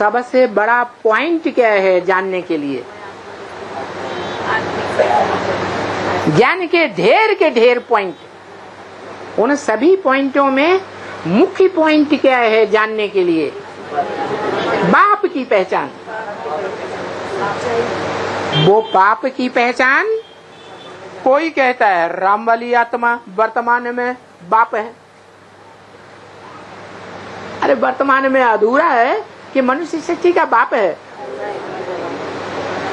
सबसे बड़ा पॉइंट क्या है जानने के लिए? ज्ञान के ढेर पॉइंट। उन सभी पॉइंटों में मुख्य पॉइंट क्या है जानने के लिए? बाप की पहचान। वो बाप की पहचान, कोई कहता है राम वाली आत्मा वर्तमान में बाप है। अरे वर्तमान में अधूरा है कि मनुष्य सृष्टि का बाप है?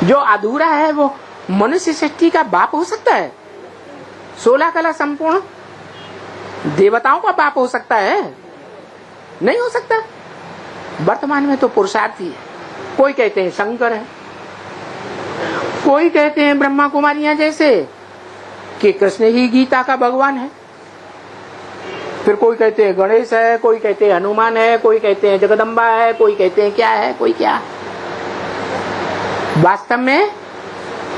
जो अधूरा है वो मनुष्य सृष्टि का बाप हो सकता है? 16 कला संपूर्ण देवताओं का बाप हो सकता है? नहीं हो सकता। वर्तमान में तो पुरुषार्थी है। कोई कहते हैं शंकर है, कोई कहते हैं ब्रह्मा कुमारियां जैसे कि कृष्ण ही गीता का भगवान है, फिर कोई कहते हैं गणेश है, कोई कहते हैं हनुमान है, कोई कहते हैं जगदम्बा है, कोई कहते हैं क्या है, कोई क्या। वास्तव में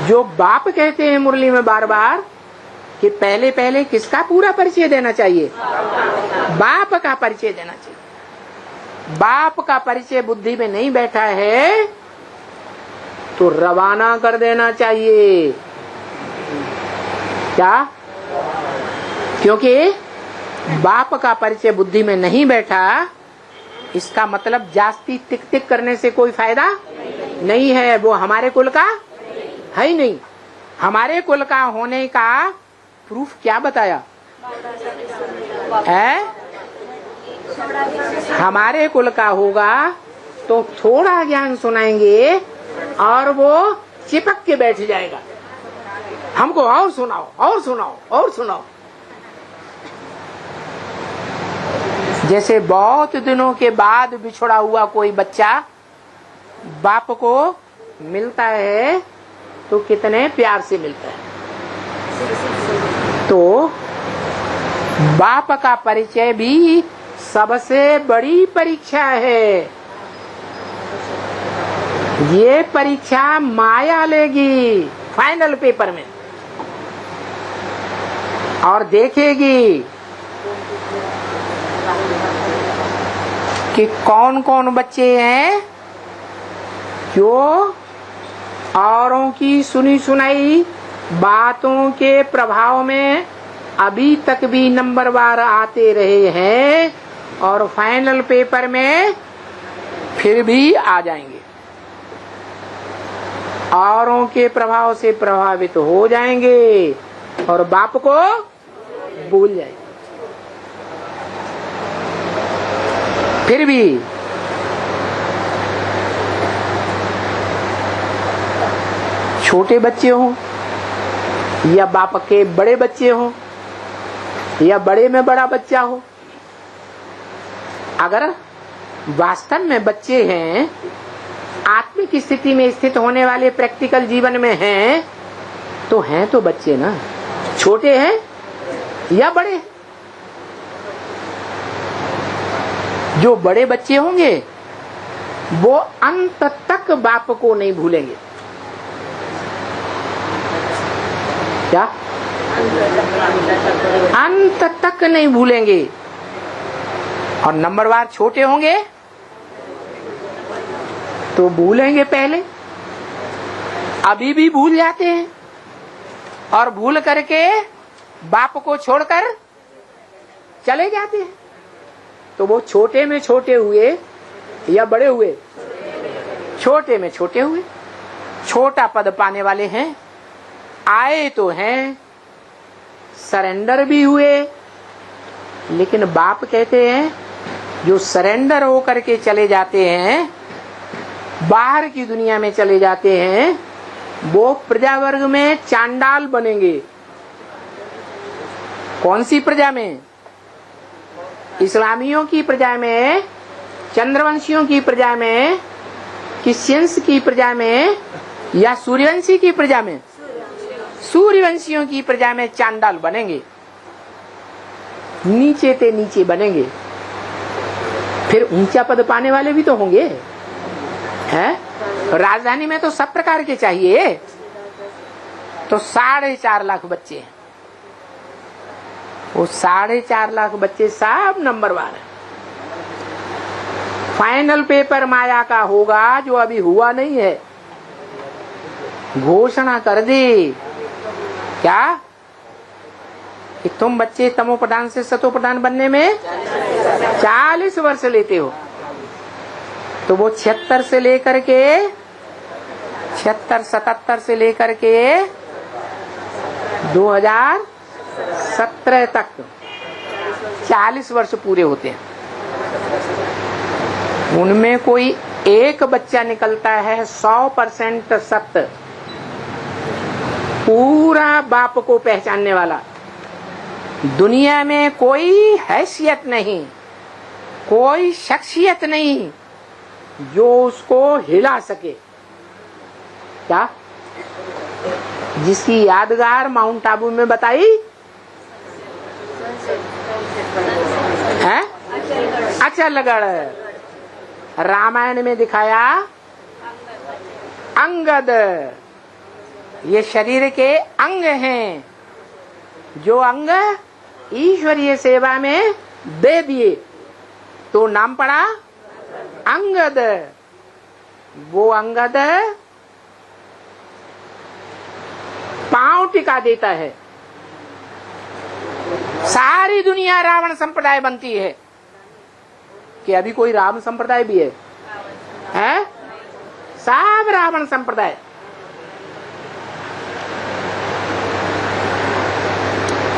जो बाप कहते हैं मुरली में बार बार कि पहले किसका पूरा परिचय देना चाहिए? बाप का परिचय देना चाहिए। बाप का परिचय बुद्धि में नहीं बैठा है तो रवाना कर देना चाहिए। क्या? क्योंकि बाप का परिचय बुद्धि में नहीं बैठा, इसका मतलब जास्ती टिक टिक करने से कोई फायदा नहीं है। वो हमारे कुल का है ही नहीं। हमारे कुल का होने का प्रूफ क्या बताया है? हमारे कुल का होगा तो थोड़ा ज्ञान सुनाएंगे और वो चिपक के बैठ जाएगा। हमको और सुनाओ, और सुनाओ, और सुनाओ। जैसे बहुत दिनों के बाद बिछड़ा हुआ कोई बच्चा बाप को मिलता है तो कितने प्यार से मिलता है। तो बाप का परिचय भी सबसे बड़ी परीक्षा है। ये परीक्षा माया लेगी फाइनल पेपर में और देखेगी कि कौन कौन बच्चे हैं जो औरों की सुनी सुनाई बातों के प्रभाव में अभी तक भी नंबरवार आते रहे हैं और फाइनल पेपर में फिर भी आ जाएंगे। औरों के प्रभाव से प्रभावित हो जाएंगे और बाप को भूल जाएंगे। फिर भी छोटे बच्चे हों या बाप के बड़े बच्चे हों या बड़े में बड़ा बच्चा हो, अगर वास्तव में बच्चे हैं, आत्मिक स्थिति में स्थित होने वाले प्रैक्टिकल जीवन में हैं, तो हैं तो बच्चे ना। छोटे हैं या बड़े? जो बड़े बच्चे होंगे वो अंत तक बाप को नहीं भूलेंगे। क्या? अंत तक नहीं भूलेंगे। और नंबरवार छोटे होंगे तो भूलेंगे पहले, अभी भी भूल जाते हैं और भूल करके बाप को छोड़कर चले जाते हैं। तो वो छोटे में छोटे हुए या बड़े हुए? छोटे में छोटे हुए। छोटा पद पाने वाले हैं, आए तो हैं, सरेंडर भी हुए, लेकिन बाप कहते हैं जो सरेंडर होकर के चले जाते हैं, बाहर की दुनिया में चले जाते हैं, वो प्रजा वर्ग में चांडाल बनेंगे। कौन सी प्रजा में? इस्लामियों की प्रजा में, चंद्रवंशियों की प्रजा में, क्रिश्चियंस की प्रजा में या सूर्यवंशी की प्रजा में? सूर्यवंशियों की प्रजा में चांडाल बनेंगे, नीचे ते नीचे बनेंगे। फिर ऊंचा पद पाने वाले भी तो होंगे, हैं? राजधानी में तो सब प्रकार के चाहिए। तो 4.5 लाख बच्चे हैं, वो 4.5 लाख बच्चे सब नंबरवार हैं। फाइनल पेपर माया का होगा, जो अभी हुआ नहीं है। घोषणा कर दे क्या कि तुम बच्चे तमोप्रधान से सतोप्रधान बनने में 40 वर्ष लेते हो, तो वो 76 से लेकर के 77 से लेकर के 2017 तक 40 वर्ष पूरे होते हैं। उनमें कोई एक बच्चा निकलता है 100% सत्य, पूरा बाप को पहचानने वाला। दुनिया में कोई हैसियत नहीं, कोई शख्सियत नहीं जो उसको हिला सके। क्या? जिसकी यादगार माउंट आबू में बताई है, अचलगढ़। रामायण में दिखाया अंगद। ये शरीर के अंग हैं, जो अंग ईश्वरीय सेवा में दे दिए तो नाम पड़ा अंगद। वो अंगद पांव टिका देता है। सारी दुनिया रावण संप्रदाय बनती है कि अभी कोई राम संप्रदाय भी है? सब रावण संप्रदाय।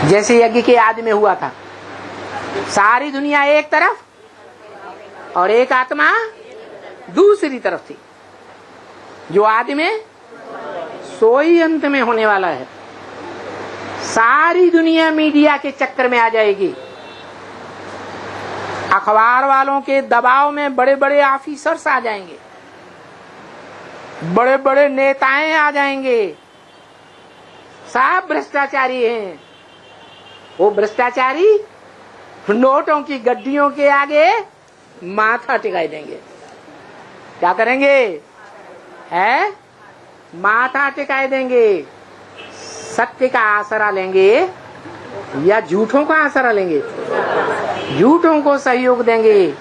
जैसे यज्ञ के आदि में हुआ था, सारी दुनिया एक तरफ और एक आत्मा दूसरी तरफ थी। जो आदि में सोई अंत में होने वाला है। सारी दुनिया मीडिया के चक्कर में आ जाएगी। अखबार वालों के दबाव में बड़े बड़े ऑफिसर्स आ जाएंगे, बड़े बड़े नेताएं आ जाएंगे। सब भ्रष्टाचारी हैं। वो भ्रष्टाचारी नोटों की गड्डियों के आगे माथा टिकाई देंगे। क्या करेंगे? है माथा टिकाई देंगे। सत्य का आसरा लेंगे या झूठों का आसरा लेंगे? झूठों को सहयोग देंगे,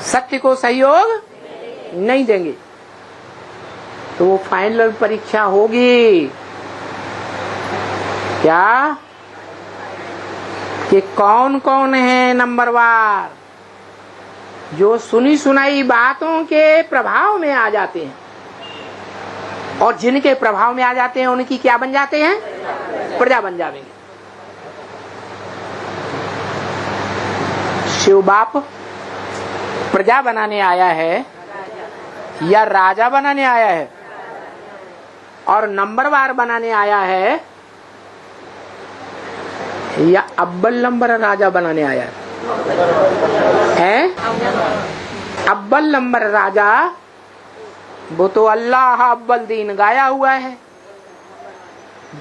सत्य को सहयोग नहीं देंगे। तो वो फाइनल परीक्षा होगी क्या कि कौन कौन है नंबरवार, जो सुनी सुनाई बातों के प्रभाव में आ जाते हैं। और जिनके प्रभाव में आ जाते हैं उनकी क्या बन जाते हैं? प्रजा बन जाएंगे। शिव बाप प्रजा बनाने आया है या राजा बनाने आया है? और नंबरवार बनाने आया है या अव्वल नंबर राजा बनाने आया है? अव्वल नंबर राजा वो तो अल्लाह अव्वल दीन गाया हुआ है,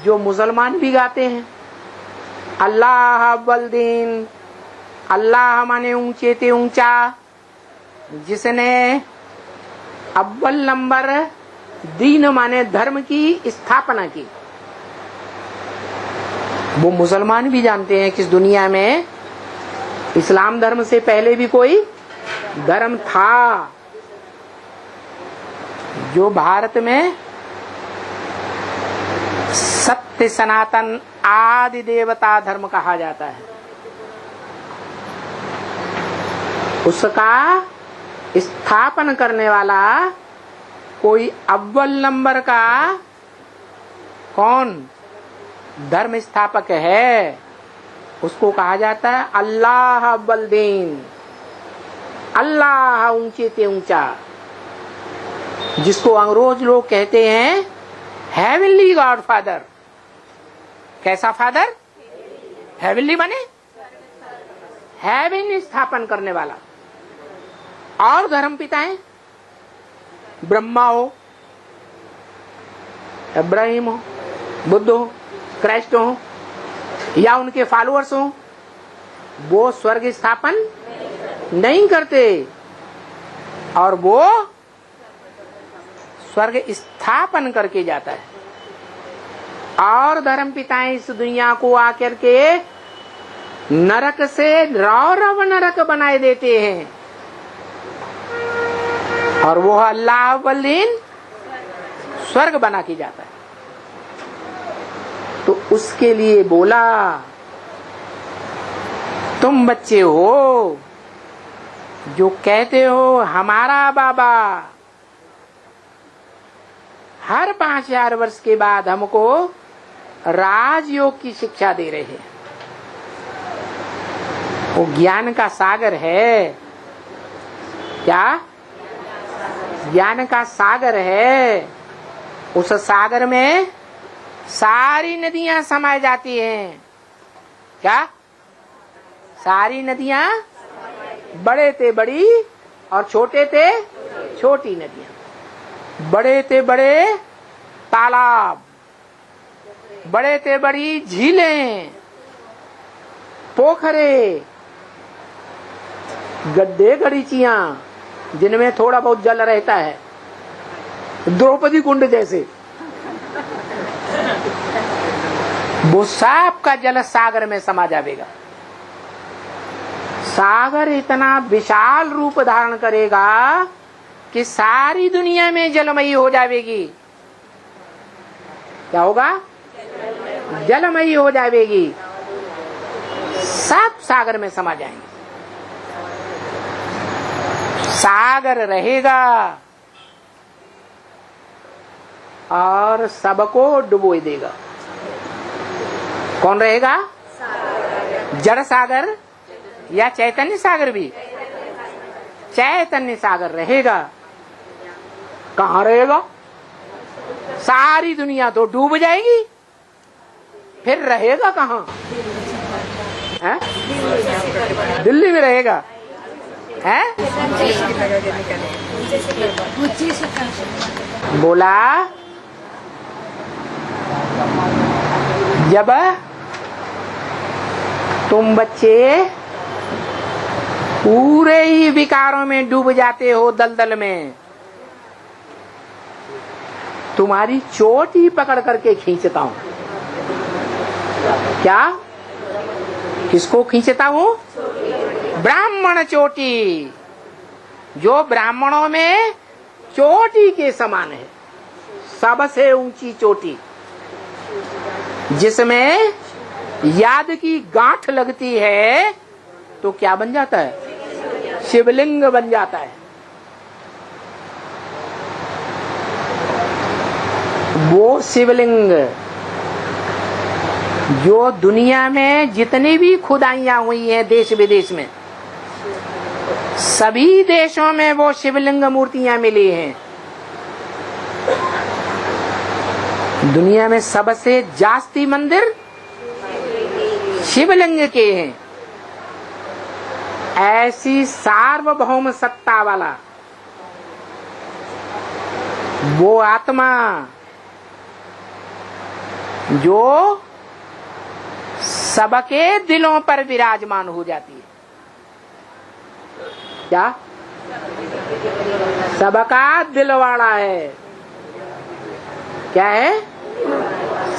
जो मुसलमान भी गाते हैं। अल्लाह अव्वल दीन, अल्लाह माने ऊंचे ते ऊंचा। जिसने अव्वल नंबर दीन माने धर्म की स्थापना की, वो मुसलमान भी जानते हैं कि इस दुनिया में इस्लाम धर्म से पहले भी कोई धर्म था, जो भारत में सत्य सनातन आदि देवता धर्म कहा जाता है। उसका स्थापन करने वाला कोई अव्वल नंबर का कौन धर्म स्थापक है, उसको कहा जाता है अल्लाह अव्वल दीन। अल्लाह ऊंचे ते ऊंचा, जिसको अंग्रेज लोग कहते हैं हेवनली गॉड फादर। कैसा फादर? हेवनली बने, हेवन स्थापन करने वाला। और धर्म पिताएं ब्रह्मा हो, इब्राहिम हो, बुद्ध हो, क्राइस्ट हो या उनके फॉलोअर्स हो, वो स्वर्ग स्थापन नहीं करते और वो स्वर्ग स्थापन करके जाता है। और धर्म पिताएं इस दुनिया को आकर के नरक से रौरव नरक बनाए देते हैं। और वो अल्लाह अव्वल दिन स्वर्ग बना के जाता है। तो उसके लिए बोला, तुम बच्चे हो जो कहते हो हमारा बाबा हर 5000 वर्ष के बाद हमको राजयोग की शिक्षा दे रहे हैं। वो ज्ञान का सागर है। क्या? ज्ञान का सागर है। उस सागर में सारी नदियां समाई जाती हैं। क्या? सारी नदियां, बड़े थे बड़ी और छोटे थे छोटी नदियां, बड़े थे बड़े तालाब, बड़े थे बड़ी झीलें, पोखरे, गड्ढे गड़ीचियां जिनमें थोड़ा बहुत जल रहता है, द्रौपदी कुंड जैसे, वो सब का जल सागर में समा जाएगा। सागर इतना विशाल रूप धारण करेगा कि सारी दुनिया में जलमयी हो जाएगी। क्या होगा? जलमयी हो जाएगी। सब सागर में समा जाएंगे। सागर रहेगा और सबको डुबो देगा। कौन रहेगा? जड़ सागर या चैतन्य सागर? भी चैतन्य सागर रहेगा। कहाँ रहेगा? सारी दुनिया तो डूब जाएगी, फिर रहेगा कहाँ? है? दिल्ली में रहेगा है? बोला जब तुम बच्चे पूरे ही विकारों में डूब जाते हो, दलदल में, तुम्हारी चोटी पकड़ करके खींचता हूं। क्या? किसको खींचता हूं? ब्राह्मण चोटी, जो ब्राह्मणों में चोटी के समान है, सबसे ऊंची चोटी, जिसमें याद की गांठ लगती है तो क्या बन जाता है? शिवलिंग बन जाता है। वो शिवलिंग जो दुनिया में जितनी भी खुदाइयां हुई हैं देश विदेश में, सभी देशों में वो शिवलिंग मूर्तियां मिली हैं। दुनिया में सबसे जास्ती मंदिर शिवलिंग के हैं। ऐसी सार्वभौम सत्ता वाला वो आत्मा जो सबके दिलों पर विराजमान हो जाती है। क्या? सबका दिलवाड़ा है। क्या है?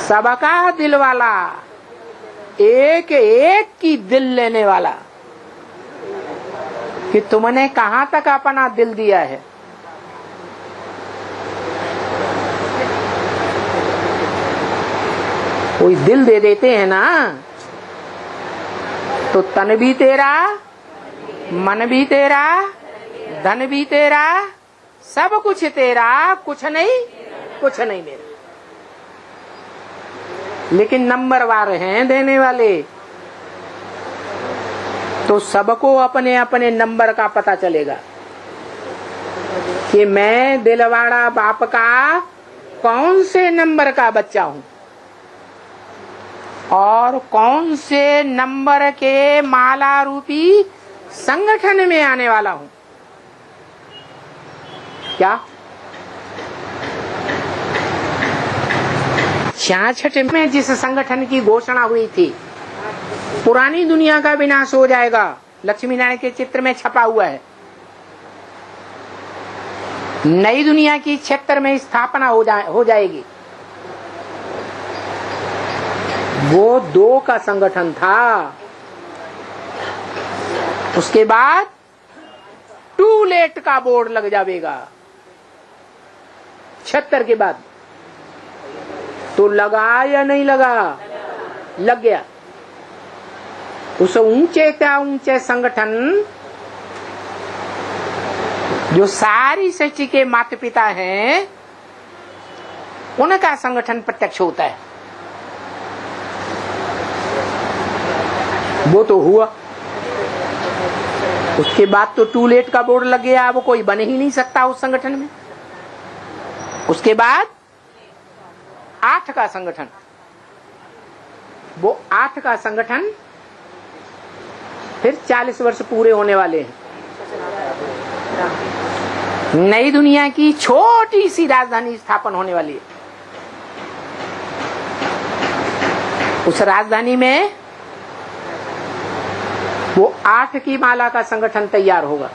सबका दिलवाला, एक एक की दिल लेने वाला, कि तुमने कहां तक अपना दिल दिया है। कोई दिल दे देते हैं ना तो तन भी तेरा, मन भी तेरा, धन भी तेरा, सब कुछ तेरा, कुछ नहीं मेरा। लेकिन नंबरवार हैं देने वाले, तो सबको अपने अपने नंबर का पता चलेगा कि मैं दिलवाड़ा बाप का कौन से नंबर का बच्चा हूं और कौन से नंबर के माला रूपी संगठन में आने वाला हूं। क्या? 66 में जिस संगठन की घोषणा हुई थी, पुरानी दुनिया का विनाश हो जाएगा, लक्ष्मी नारायण के चित्र में छपा हुआ है, नई दुनिया की 76 में स्थापना हो जाएगी। वो 2 का संगठन था। उसके बाद टू लेट का बोर्ड लग जाएगा 76 के बाद। तो लगा या नहीं लगा? लग गया। उस ऊंचे त्या ऊंचे संगठन जो सारी सृष्टि के माता पिता हैं, उनका संगठन प्रत्यक्ष होता है। वो तो हुआ। उसके बाद तो टू लेट का बोर्ड लग गया, वो कोई बन ही नहीं सकता उस संगठन में। उसके बाद 8 का संगठन, वो 8 का संगठन फिर 40 वर्ष पूरे होने वाले हैं। नई दुनिया की छोटी सी राजधानी स्थापन होने वाली है। उस राजधानी में वो 8 की माला का संगठन तैयार होगा।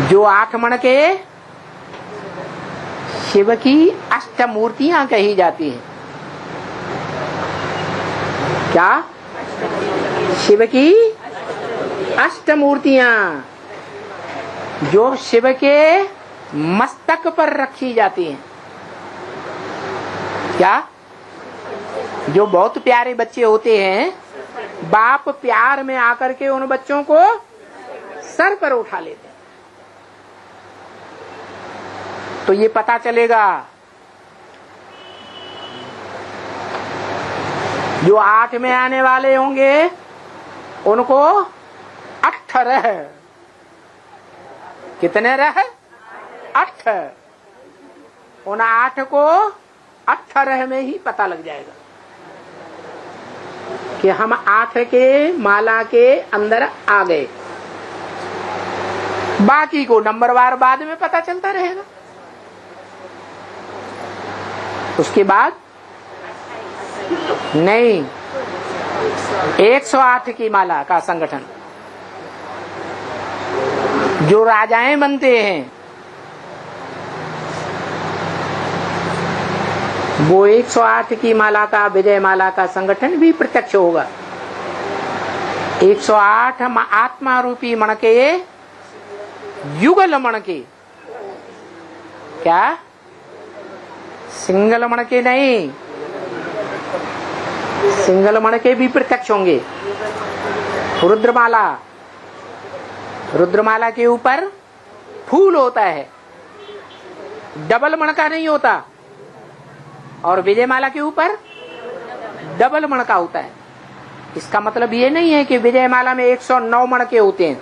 जो 8 मण के शिव की अष्टमूर्तियां कही जाती हैं। क्या? शिव की अष्टमूर्तियां जो शिव के मस्तक पर रखी जाती हैं। क्या? जो बहुत प्यारे बच्चे होते हैं, बाप प्यार में आकर के उन बच्चों को सर पर उठा लेते हैं। तो ये पता चलेगा जो 8 में आने वाले होंगे उनको 18 कितने रहे? 8। उन 8 को 18 में ही पता लग जाएगा कि हम 8 के माला के अंदर आ गए। बाकी को नंबरवार बाद में पता चलता रहेगा। उसके बाद नहीं, 108 की माला का संगठन जो राजाएं बनते हैं, वो 108 की माला का विजय माला का संगठन भी प्रत्यक्ष होगा। 108 आत्मा रूपी मण के युगल मण के, क्या सिंगल मण के नहीं, सिंगल मण के भी प्रत्यक्ष होंगे। रुद्रमाला, रुद्रमाला के ऊपर फूल होता है, डबल मण का नहीं होता। और विजयमाला के ऊपर डबल मण का होता है। इसका मतलब ये नहीं है कि विजयमाला में 109 मण के होते हैं,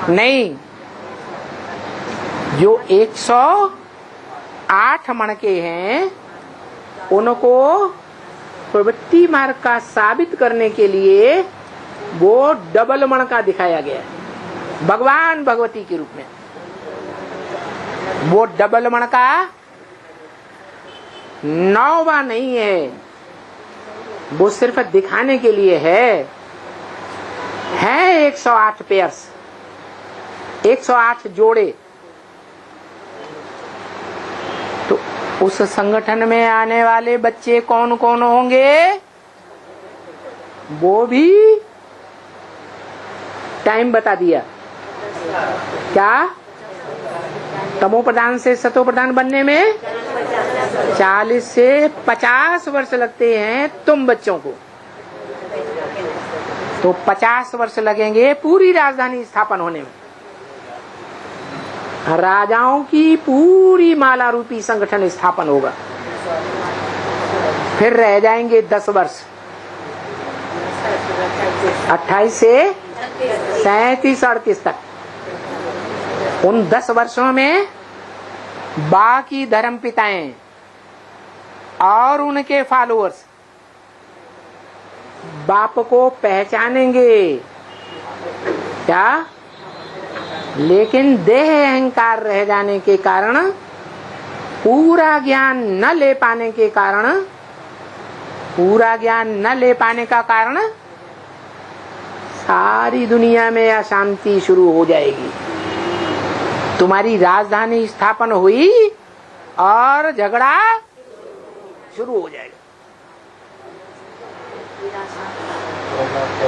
नहीं। जो 108 मण के हैं उनको प्रवृत्ति मार्ग का साबित करने के लिए वो डबल मण का दिखाया गया है, भगवान भगवती के रूप में। वो डबल मण का 9वां नहीं है, वो सिर्फ दिखाने के लिए है 108 पेयर्स, 108 जोड़े। तो उस संगठन में आने वाले बच्चे कौन कौन होंगे, वो भी टाइम बता दिया। क्या? तमो प्रधान से सतो प्रधान बनने में 40 से 50 वर्ष लगते हैं तुम बच्चों को, तो 50 वर्ष लगेंगे पूरी राजधानी स्थापन होने में। राजाओं की पूरी माला रूपी संगठन स्थापन होगा। फिर रह जाएंगे 10 वर्ष, 28 से 37-38 तक। उन 10 वर्षों में बाकी धर्म पिताएं और उनके फॉलोअर्स बाप को पहचानेंगे, क्या? लेकिन देह अहंकार रह जाने के कारण, पूरा ज्ञान न ले पाने के कारण, पूरा ज्ञान न ले पाने का कारण सारी दुनिया में अशांति शुरू हो जाएगी। तुम्हारी राजधानी स्थापन हुई और झगड़ा शुरू हो जाएगा।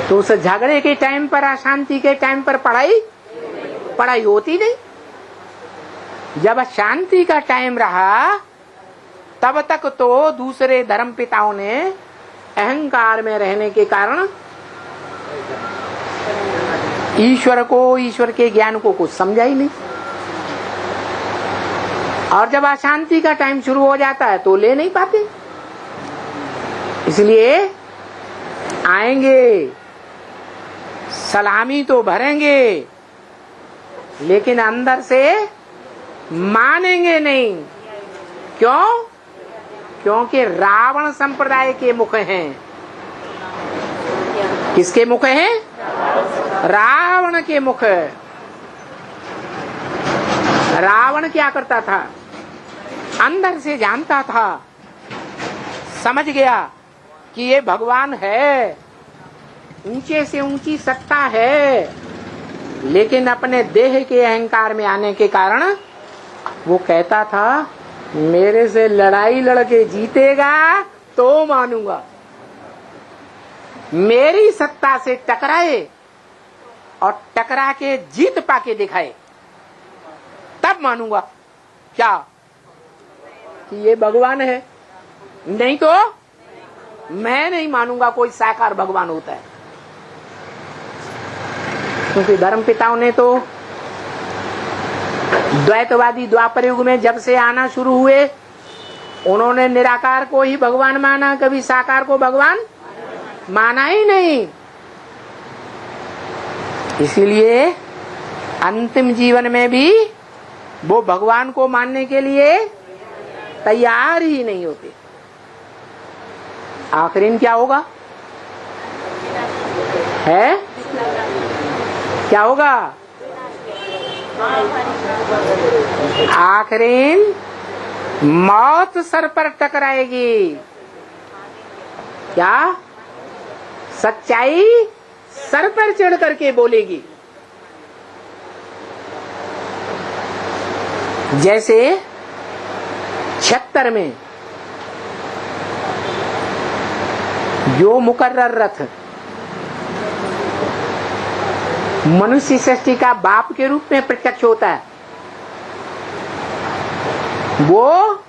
तो उस झगड़े के टाइम पर, अशांति के टाइम पर पढ़ाई होती नहीं। जब शांति का टाइम रहा तब तक तो दूसरे धर्म पिताओं ने अहंकार में रहने के कारण ईश्वर के ज्ञान को कुछ समझा ही नहीं। और जब अशांति का टाइम शुरू हो जाता है तो ले नहीं पाते। इसलिए आएंगे, सलामी तो भरेंगे, लेकिन अंदर से मानेंगे नहीं। क्यों? क्योंकि रावण संप्रदाय के मुख हैं। किसके मुख हैं? रावण के मुख। रावण क्या करता था? अंदर से जानता था, समझ गया कि ये भगवान है, ऊंचे से ऊंची सत्ता है, लेकिन अपने देह के अहंकार में आने के कारण वो कहता था मेरे से लड़ाई लड़के जीतेगा तो मानूंगा, मेरी सत्ता से टकराए और टकरा के जीत पाके दिखाए तब मानूंगा क्या कि ये भगवान है, नहीं तो मैं नहीं मानूंगा कोई साकार भगवान होता है। क्योंकि धर्म पिताओं ने तो द्वैतवादी द्वापर युग में जब से आना शुरू हुए, उन्होंने निराकार को ही भगवान माना, कभी साकार को भगवान माना ही नहीं। इसीलिए अंतिम जीवन में भी वो भगवान को मानने के लिए तैयार ही नहीं होते। आखिरी क्या होगा? है क्या होगा? आखिरी मौत सर पर टकराएगी। क्या? सच्चाई सर पर चढ़ करके बोलेगी। जैसे 76 में जो मुकर्रर रथ मनुष्य सृष्टि का बाप के रूप में प्रत्यक्ष होता है, वो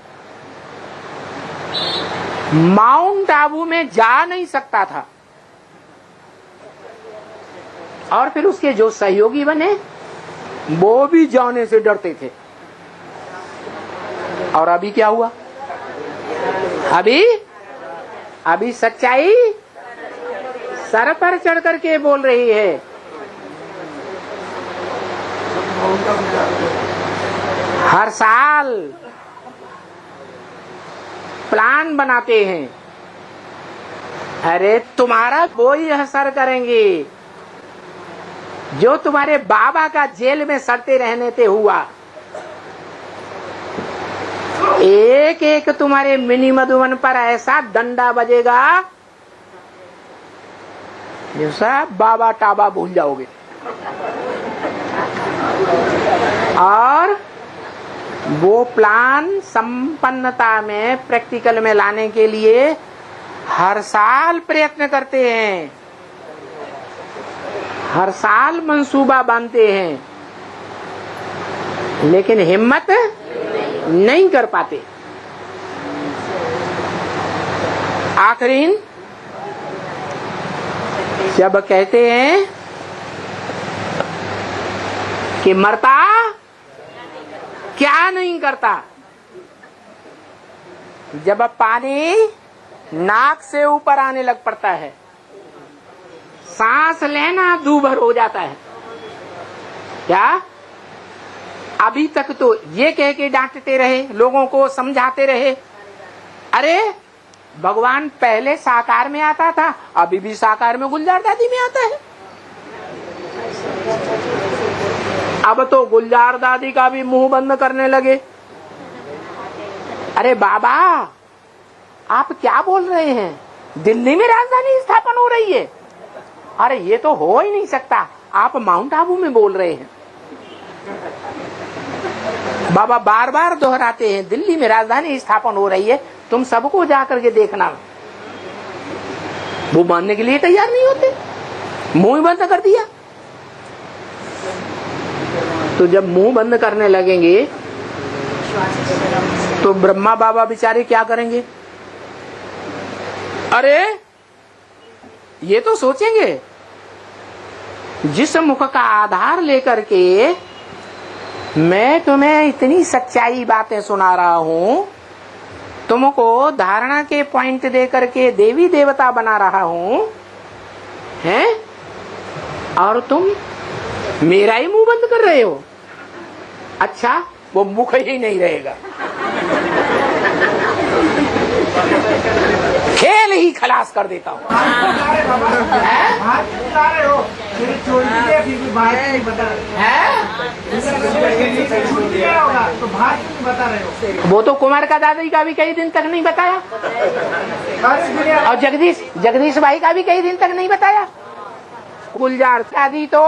माउंट आबू में जा नहीं सकता था। और फिर उसके जो सहयोगी बने वो भी जाने से डरते थे। और अभी क्या हुआ? अभी सच्चाई सर पर चढ़ करके बोल रही है। हर साल प्लान बनाते हैं, अरे तुम्हारा वो ही असर करेंगे जो तुम्हारे बाबा का जेल में सड़ते रहने से हुआ। एक एक तुम्हारे मिनी मधुबन पर ऐसा डंडा बजेगा जैसा बाबा टाबा भूल जाओगे। और वो प्लान संपन्नता में, प्रैक्टिकल में लाने के लिए हर साल प्रयत्न करते हैं, हर साल मंसूबा बांधते हैं, लेकिन हिम्मत नहीं कर पाते। आखिरी जब कहते हैं कि मरता क्या नहीं करता, जब पानी नाक से ऊपर आने लग पड़ता है, सांस लेना दूभर हो जाता है। क्या? अभी तक तो ये कह के डांटते रहे, लोगों को समझाते रहे, अरे भगवान पहले साकार में आता था, अभी भी साकार में गुलजार दादी में आता है। अब तो गुलजार दादी का भी मुंह बंद करने लगे। अरे बाबा आप क्या बोल रहे हैं, दिल्ली में राजधानी स्थापन हो रही है? अरे ये तो हो ही नहीं सकता, आप माउंट आबू में बोल रहे हैं। बाबा बार बार दोहराते हैं दिल्ली में राजधानी स्थापन हो रही है, तुम सबको जाकर के देखना। वो मानने के लिए तैयार नहीं होते। मुंह ही बंद कर दिया। तो जब मुंह बंद करने लगेंगे तो ब्रह्मा बाबा बेचारे क्या करेंगे? अरे ये तो सोचेंगे जिस मुख का आधार लेकर के मैं तुम्हें इतनी सच्चाई बातें सुना रहा हूं, तुमको धारणा के पॉइंट दे करके देवी देवता बना रहा हूं, हैं? और तुम मेरा ही मुंह बंद कर रहे हो। अच्छा, वो मुख ही नहीं रहेगा, खेल ही खलास कर देता हूँ। वो तो कुमार का दादी का भी कई दिन तक नहीं बताया, और जगदीश भाई का भी कई दिन तक नहीं बताया। गुलजार दादी तो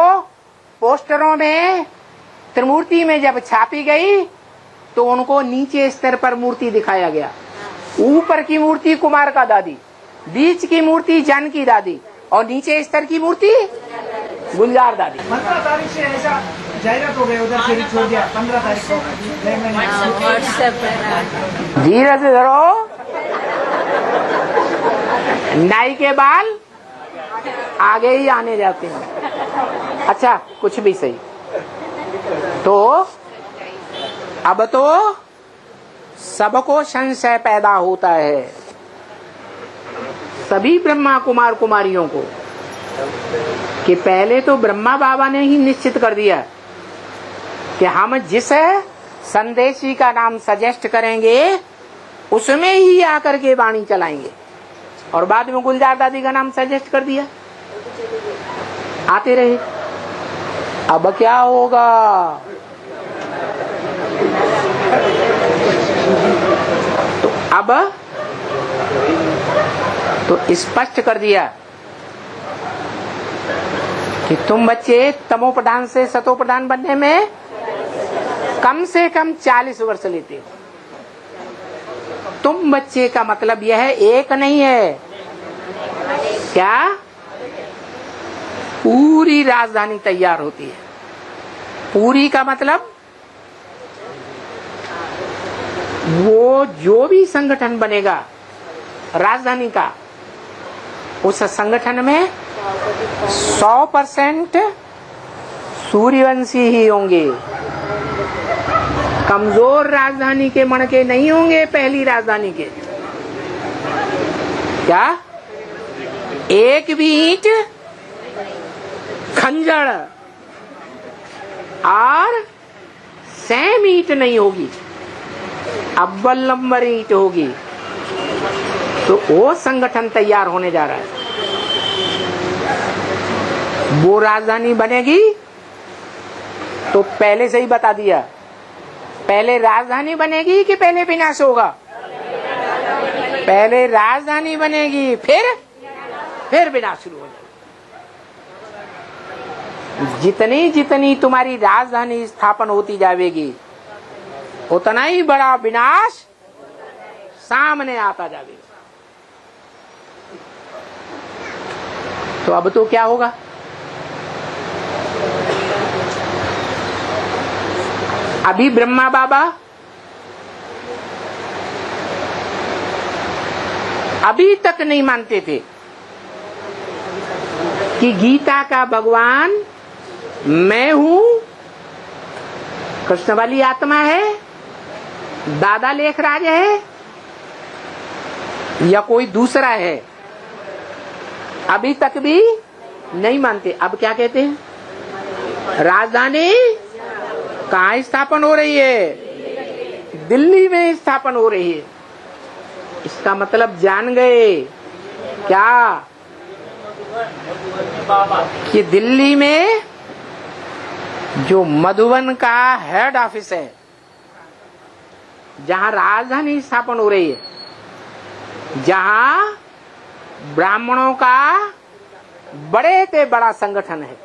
पोस्टरों में त्रिमूर्ति में जब छापी गई तो उनको नीचे स्तर पर मूर्ति दिखाया गया। ऊपर की मूर्ति कुमार का दादी, बीच की मूर्ति जानकी दादी और नीचे स्तर की मूर्ति गुलजार दादी। 15 तारीख से ऐसा जाहिरात हो गया, उधर से छोड़ दिया 15 तारीख को। धीरे से धरो, नाई के बाल आगे ही आने जाते हैं। अच्छा, कुछ भी सही। तो अब तो सबको संशय पैदा होता है, सभी ब्रह्मा कुमार कुमारियों को, कि पहले तो ब्रह्मा बाबा ने ही निश्चित कर दिया कि हम जिस संदेशी का नाम सजेस्ट करेंगे उसमें ही आकर के वाणी चलाएंगे, और बाद में गुलजार दादी का नाम सजेस्ट कर दिया, आते रहे। अब क्या होगा? तो अब तो स्पष्ट कर दिया कि तुम बच्चे तमो प्रधान से सतो प्रधान बनने में कम से कम 40 वर्ष लेते हो। तुम बच्चे का मतलब यह है, एक नहीं है, क्या पूरी राजधानी तैयार होती है। पूरी का मतलब वो जो भी संगठन बनेगा राजधानी का, उस संगठन में 100% सूर्यवंशी ही होंगे। कमजोर राजधानी के मणके नहीं होंगे। पहली राजधानी के क्या एक भी ईंट खंजर और सेम ईंट नहीं होगी, अव्वल नंबर ईंट होगी। तो वो संगठन तैयार होने जा रहा है। वो राजधानी बनेगी तो पहले से ही बता दिया, पहले राजधानी बनेगी कि पहले विनाश होगा? पहले राजधानी बनेगी, फिर विनाश शुरू हो जाएगा। जितनी जितनी तुम्हारी राजधानी स्थापन होती जाएगी उतना ही बड़ा विनाश सामने आता जाएगा। तो अब तो क्या होगा? अभी ब्रह्मा बाबा अभी तक नहीं मानते थे कि गीता का भगवान मैं हूं, कृष्ण वाली आत्मा है, दादा लेखराज है या कोई दूसरा है। अभी तक भी नहीं मानते। अब क्या कहते हैं? राजधानी कहाँ स्थापन हो रही है? दिल्ली में स्थापन हो रही है। इसका मतलब जान गए क्या कि दिल्ली में जो मधुबन का हेड ऑफिस है, जहां राजधानी स्थापन हो रही है, जहां ब्राह्मणों का बड़े से बड़ा संगठन है,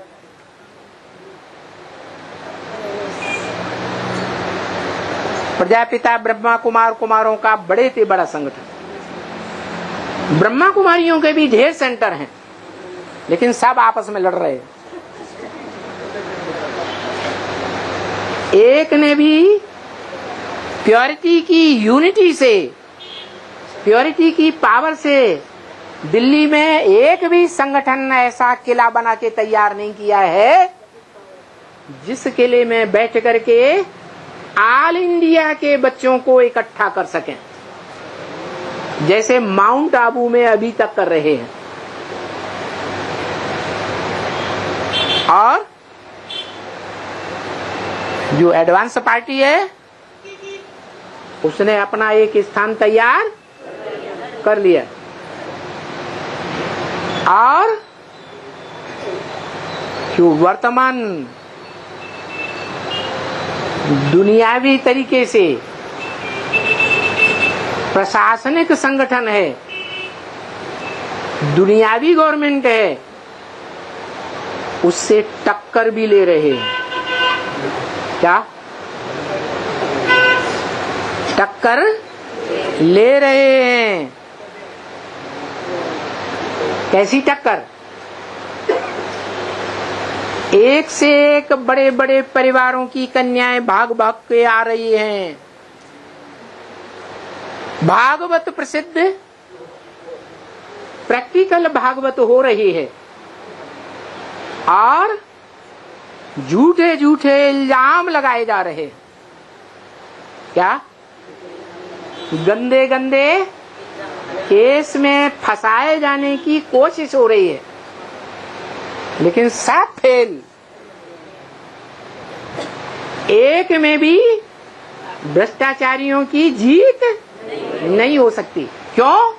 प्रजापिता ब्रह्मा कुमार कुमारों का बड़े से बड़ा संगठन। ब्रह्मा कुमारियों के भी ढेर सेंटर हैं, लेकिन सब आपस में लड़ रहे हैं। एक ने भी प्योरिटी की यूनिटी से, प्योरिटी की पावर से दिल्ली में एक भी संगठन ऐसा किला बना के तैयार नहीं किया है जिस किले में बैठ करके ऑल इंडिया के बच्चों को इकट्ठा कर सकें, जैसे माउंट आबू में अभी तक कर रहे हैं। और जो एडवांस पार्टी है उसने अपना एक स्थान तैयार कर लिया, और जो वर्तमान दुनियावी तरीके से प्रशासनिक संगठन है, दुनियावी गवर्नमेंट है, उससे टक्कर भी ले रहे हैं। क्या टक्कर ले रहे हैं? कैसी टक्कर? एक से एक बड़े बड़े परिवारों की कन्याएं भाग भाग के आ रही हैं। भागवत प्रसिद्ध प्रैक्टिकल भागवत हो रही है, और झूठे झूठे इल्जाम लगाए जा रहे हैं। क्या गंदे गंदे केस में फंसाए जाने की कोशिश हो रही है, लेकिन सब फेल। एक में भी भ्रष्टाचारियों की जीत नहीं हो सकती। क्यों?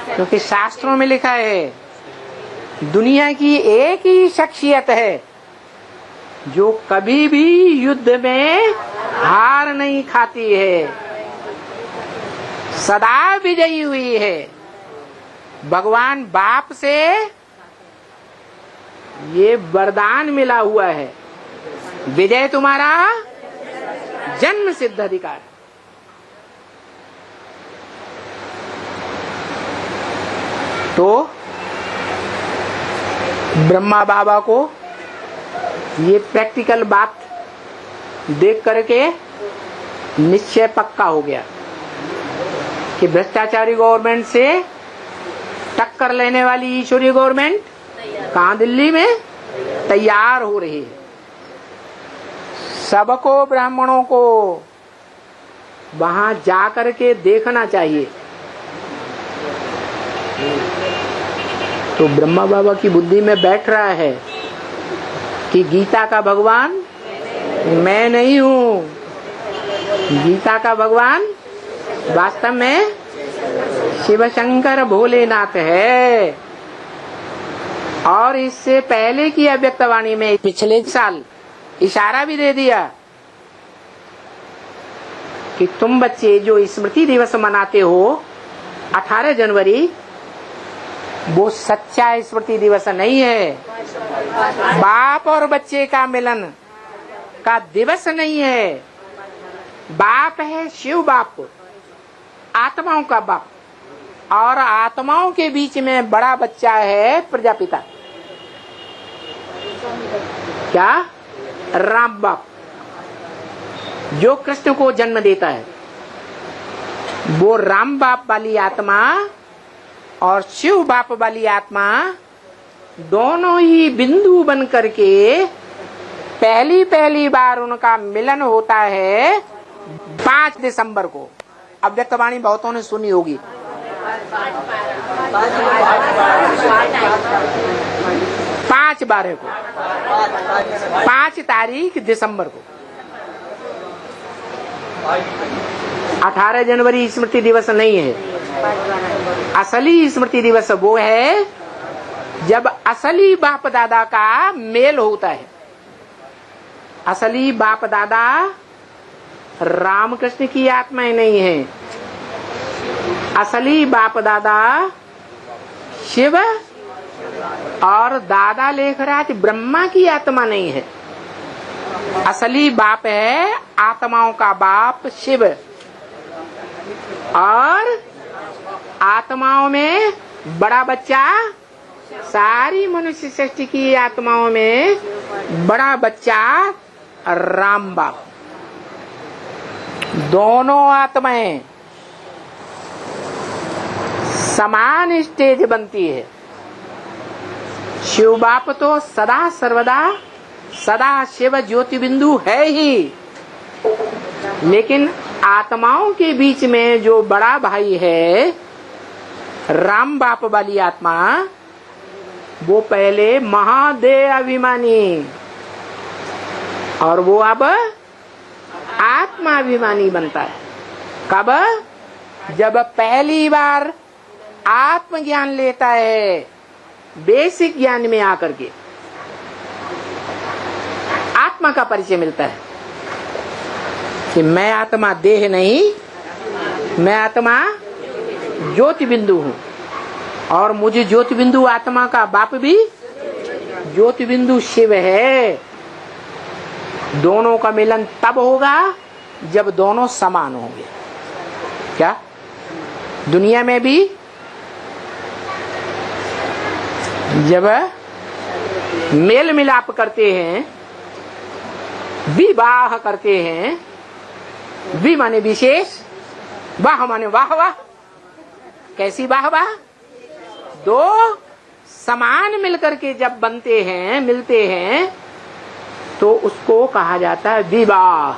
क्योंकि शास्त्रों में लिखा है दुनिया की एक ही शख्सियत है जो कभी भी युद्ध में हार नहीं खाती है, सदा विजयी हुई है। भगवान बाप से ये वरदान मिला हुआ है, विजय तुम्हारा जन्म सिद्ध अधिकार। तो ब्रह्मा बाबा को ये प्रैक्टिकल बात देख करके निश्चय पक्का हो गया कि भ्रष्टाचारी गवर्नमेंट से टक्कर लेने वाली ईश्वरीय गवर्नमेंट कहाँ दिल्ली में तैयार हो रही है। सबको, ब्राह्मणों को वहां जा करके देखना चाहिए। तो ब्रह्मा बाबा की बुद्धि में बैठ रहा है कि गीता का भगवान मैं नहीं हूँ, गीता का भगवान वास्तव में शिव शंकर भोलेनाथ है। और इससे पहले की अव्यक्तवाणी में पिछले साल इशारा भी दे दिया कि तुम बच्चे जो स्मृति दिवस मनाते हो 18 जनवरी, वो सच्चा स्मृति दिवस नहीं है, बाप और बच्चे का मिलन का दिवस नहीं है। बाप है शिव बाप, आत्माओं का बाप, और आत्माओं के बीच में बड़ा बच्चा है प्रजापिता। क्या? राम बाप, जो कृष्ण को जन्म देता है। वो राम बाप वाली आत्मा और शिव बाप वाली आत्मा दोनों ही बिंदु बन करके पहली बार उनका मिलन होता है 5 दिसंबर को। अव्यक्तवाणी बहुतों ने सुनी होगी। 5/12 को, 5 तारीख दिसंबर को। 18 जनवरी स्मृति दिवस नहीं है। असली स्मृति दिवस वो है जब असली बाप दादा का मेल होता है। असली बाप दादा रामकृष्ण की आत्माएं नहीं है, असली बाप दादा शिव और दादा लेखराज ब्रह्मा की आत्मा नहीं है। असली बाप है आत्माओं का बाप शिव, और आत्माओं में बड़ा बच्चा सारी मनुष्य सृष्टि की आत्माओं में बड़ा बच्चा राम बाप। दोनों आत्माएं समान स्टेज बनती है। शिव बाप तो सदा सर्वदा सदा शिव ज्योति बिंदु है ही, लेकिन आत्माओं के बीच में जो बड़ा भाई है राम बाप वाली आत्मा, वो पहले महादेव अभिमानी और वो अब आत्माभिमानी बनता है। कब? जब पहली बार आत्मज्ञान लेता है, बेसिक ज्ञान में आकर के आत्मा का परिचय मिलता है कि मैं आत्मा देह नहीं, मैं आत्मा ज्योति बिंदु हूँ और मुझे ज्योति बिंदु आत्मा का बाप भी ज्योति बिंदु शिव है। दोनों का मिलन तब होगा जब दोनों समान होंगे। क्या दुनिया में भी जब मेल मिलाप करते हैं, विवाह करते हैं, वि माने विशेष, वाह माने वाह वाह। कैसी वाह वाह? दो समान मिलकर के जब बनते हैं, मिलते हैं, तो उसको कहा जाता है विवाह।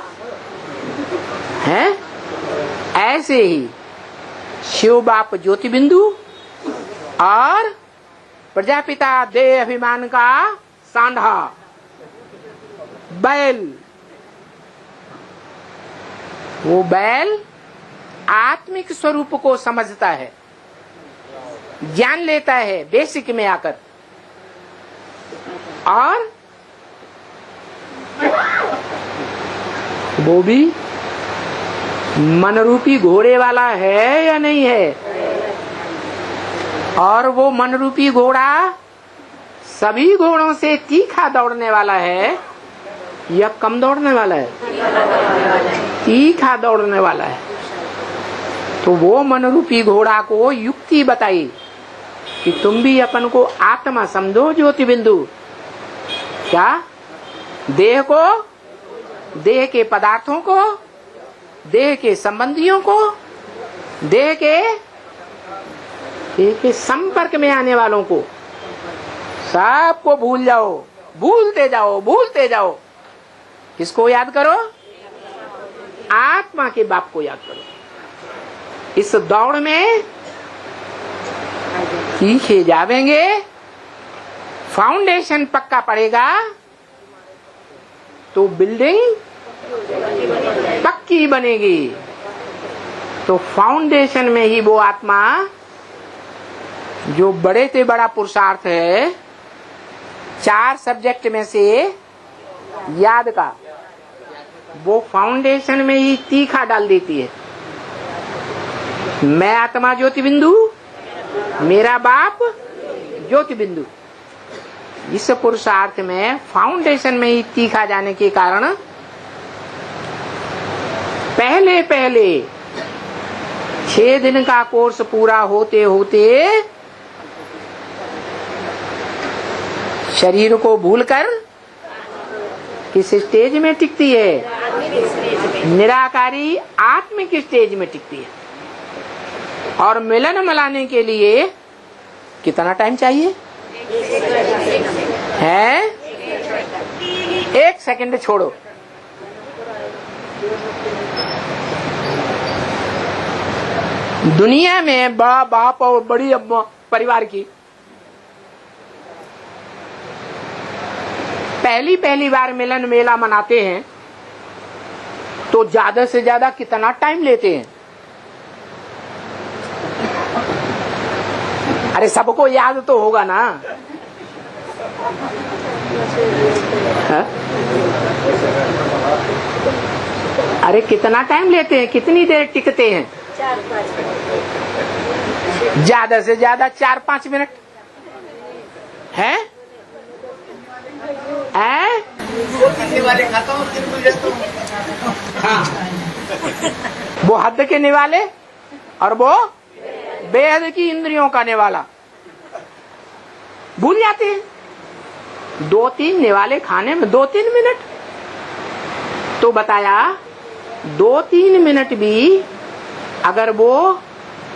है ऐसे ही शिव बाप ज्योति बिंदु और प्रजापिता देह अभिमान का सांढा बैल। वो बैल आत्मिक स्वरूप को समझता है, ज्ञान लेता है बेसिक में आकर, और वो भी मनरूपी घोड़े वाला है या नहीं है। और वो मनरूपी घोड़ा सभी घोड़ों से तीखा दौड़ने वाला है या कम दौड़ने वाला है? तीखा दौड़ने वाला है। तो वो मनरूपी घोड़ा को युक्ति बताई कि तुम भी अपन को आत्मा समझो ज्योति बिंदु। क्या? देह को, देह के पदार्थों को, देह के संबंधियों को, देह के संपर्क में आने वालों को सबको भूल जाओ, भूलते जाओ, भूलते जाओ। किसको याद करो? आत्मा के बाप को याद करो। इस दौड़ में सीखे जावेंगे, फाउंडेशन पक्का पड़ेगा तो बिल्डिंग पक्की बनेगी। तो फाउंडेशन में ही वो आत्मा जो बड़े से बड़ा पुरुषार्थ है, 4 सब्जेक्ट में से याद का, वो फाउंडेशन में ही तीखा डाल देती है। मैं आत्मा ज्योति बिंदु, मेरा बाप ज्योति बिंदु। इस पुरुषार्थ में फाउंडेशन में ही तीखा जाने के कारण पहले 6 दिन का कोर्स पूरा होते होते शरीर को भूलकर किस स्टेज में टिकती है? निराकारी आत्मिक स्टेज में टिकती है। और मिलन मिलाने के लिए कितना टाइम चाहिए? है 1 सेकंड छोड़ो। दुनिया में बड़ा बाप और बड़ी अम्मा परिवार की पहली बार मिलन मेला मनाते हैं तो ज्यादा से ज्यादा कितना टाइम लेते हैं? अरे सबको याद तो होगा ना। हा? अरे कितना टाइम लेते हैं? कितनी देर टिकते हैं? 4-5 ज्यादा से ज्यादा 4-5 मिनट है। हाँ, वो हद के निवाले और वो बेहद की इंद्रियों का निवाला। भूल जाते हैं। 2-3 निवाले खाने में 2-3 मिनट, तो बताया 2-3 मिनट भी अगर वो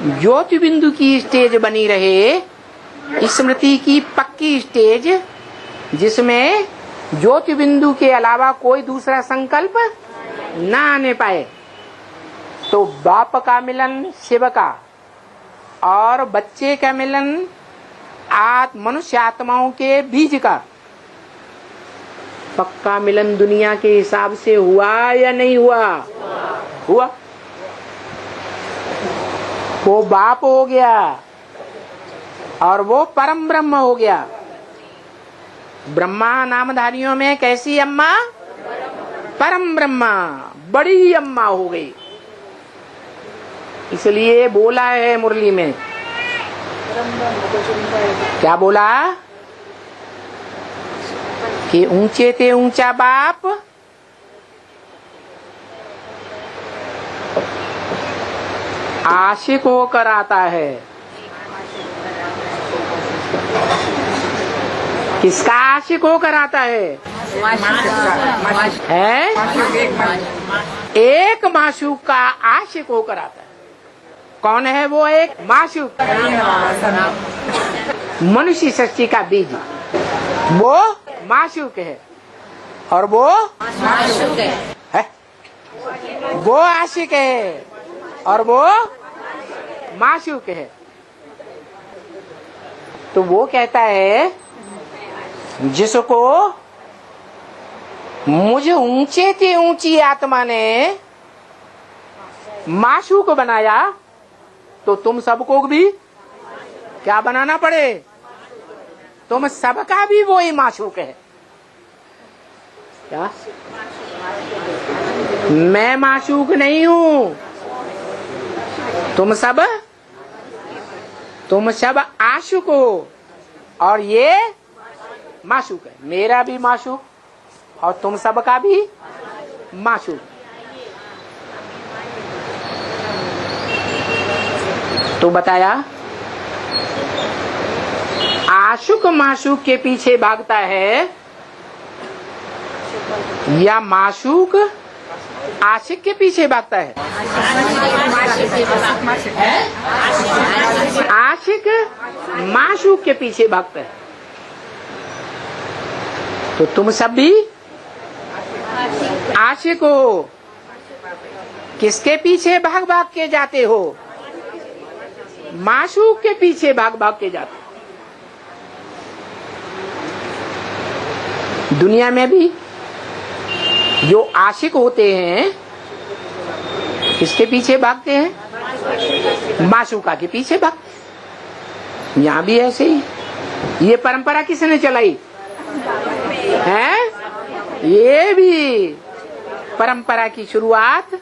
ज्योति बिंदु की स्टेज बनी रहे, स्मृति की पक्की स्टेज, जिसमें ज्योति बिंदु के अलावा कोई दूसरा संकल्प ना आने पाए, तो बाप का मिलन शिव का और बच्चे का मिलन मनुष्य आत्माओं के बीज का पक्का मिलन दुनिया के हिसाब से हुआ या नहीं हुआ? हुआ। वो बाप हो गया और वो परम ब्रह्म हो गया। ब्रह्मा नामधारियों में कैसी अम्मा? परम ब्रह्मा, बड़ी अम्मा हो गई। इसलिए बोला है मुरली में, क्या बोला कि ऊंचे ते ऊंचा बाप, आशिक होकर आता है। किसका आशिक होकर आता है? एक माशूक का आशिक होकर आता है। कौन है वो एक माशूक? मनुष्य सृष्टि का बीज वो माशूक है, और वो माशूक है, वो आशिक है और वो माशूक है। तो वो कहता है जिसको मुझे ऊंचे से ऊंची आत्मा ने माशूक बनाया, तो तुम सबको भी क्या बनाना पड़े? तुम सबका भी वो ही माशूक है। क्या? मैं माशूक नहीं हूं, तुम सब आशुक हो, और ये माशूक है। मेरा भी माशूक और तुम सबका भी माशूक। तो बताया आशुक माशूक के पीछे भागता है या माशूक आशिक के पीछे भागता है? आशिक माशूक के पीछे भागता है। तो तुम सब भी आशिक हो। किसके पीछे भाग भाग के जाते हो? माशूक के पीछे भाग भाग के जाते हो। दुनिया में भी जो आशिक होते हैं किसके पीछे भागते हैं? माशूका के पीछे भागते हैं। यहाँ भी ऐसे ही। ये परंपरा किसने चलाई है? ये भी परंपरा की शुरुआत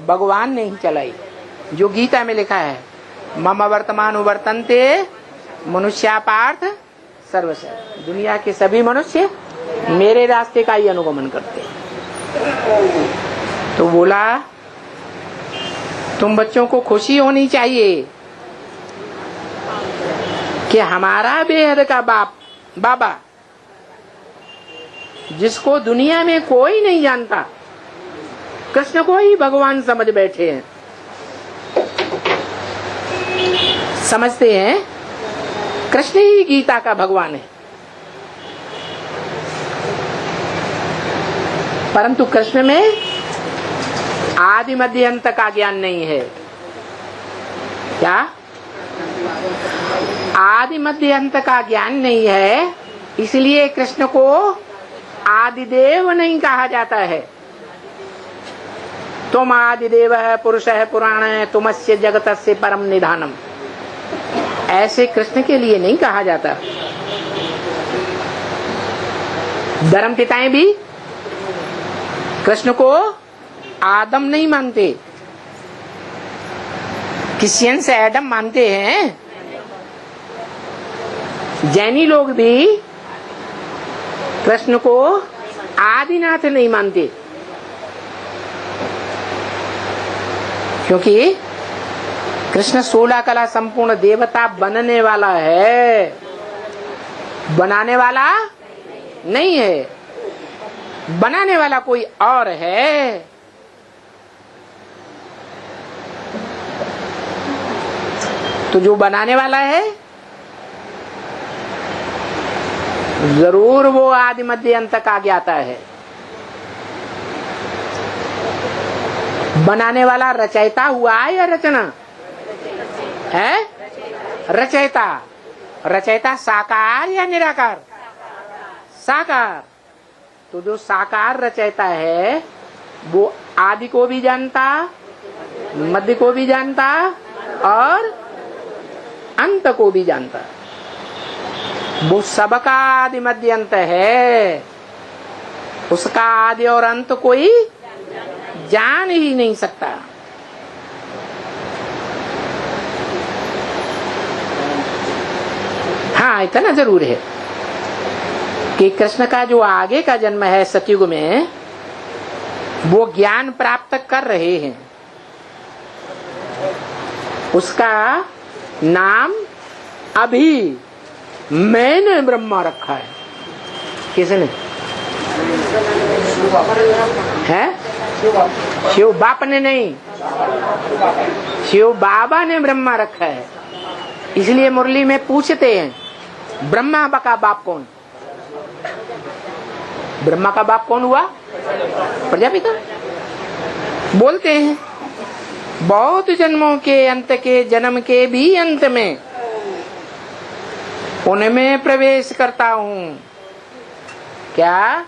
भगवान ने ही चलाई। जो गीता में लिखा है, मम वर्तमान वर्तन्ते मनुष्या पार्थ सर्वस्य। दुनिया के सभी मनुष्य मेरे रास्ते का ही अनुगमन करते हैं। तो बोला तुम बच्चों को खुशी होनी चाहिए कि हमारा बेहद का बाबा, जिसको दुनिया में कोई नहीं जानता, कृष्ण को ही भगवान समझ बैठे हैं। समझते हैं कृष्ण ही गीता का भगवान है। परंतु कृष्ण में आदि मध्य अंत का ज्ञान नहीं है। क्या? आदि मध्य अंत का ज्ञान नहीं है, इसलिए कृष्ण को आदिदेव नहीं कहा जाता है। तुम आदिदेव है, पुरुष है, पुराण है, तुमस्य जगतस्य परम निधानम, ऐसे कृष्ण के लिए नहीं कहा जाता। धर्म पिताएं भी कृष्ण को आदम नहीं मानते, क्रिश्चियन से एडम मानते हैं। जैनी लोग भी कृष्ण को आदिनाथ नहीं मानते, क्योंकि कृष्ण 16 कला संपूर्ण देवता बनने वाला है। बनाने वाला नहीं है, बनाने वाला कोई और है। तो जो बनाने वाला है जरूर वो आदि मध्य अंत का ज्ञाता है। बनाने वाला रचयिता हुआ या रचना है? रचयिता। रचयिता साकार या निराकार? साकार। तो जो साकार रचयिता है वो आदि को भी जानता, मध्य को भी जानता और अंत को भी जानता। वो सबका आदि मध्य अंत है, उसका आदि और अंत कोई जान ही नहीं सकता। हाँ, इतना जरूर है कि कृष्ण का जो आगे का जन्म है सतयुग में, वो ज्ञान प्राप्त कर रहे हैं। उसका नाम अभी मैंने ब्रह्मा रखा है। किसने है? शिव बाप ने नहीं, शिव बाबा ने ब्रह्मा रखा है। इसलिए मुरली में पूछते हैं ब्रह्मा का बाप कौन? ब्रह्मा का बाप कौन हुआ? प्रजापिता। बोलते हैं बहुत जन्मों के अंत के जन्म के भी अंत में उनमें प्रवेश करता हूं। क्या?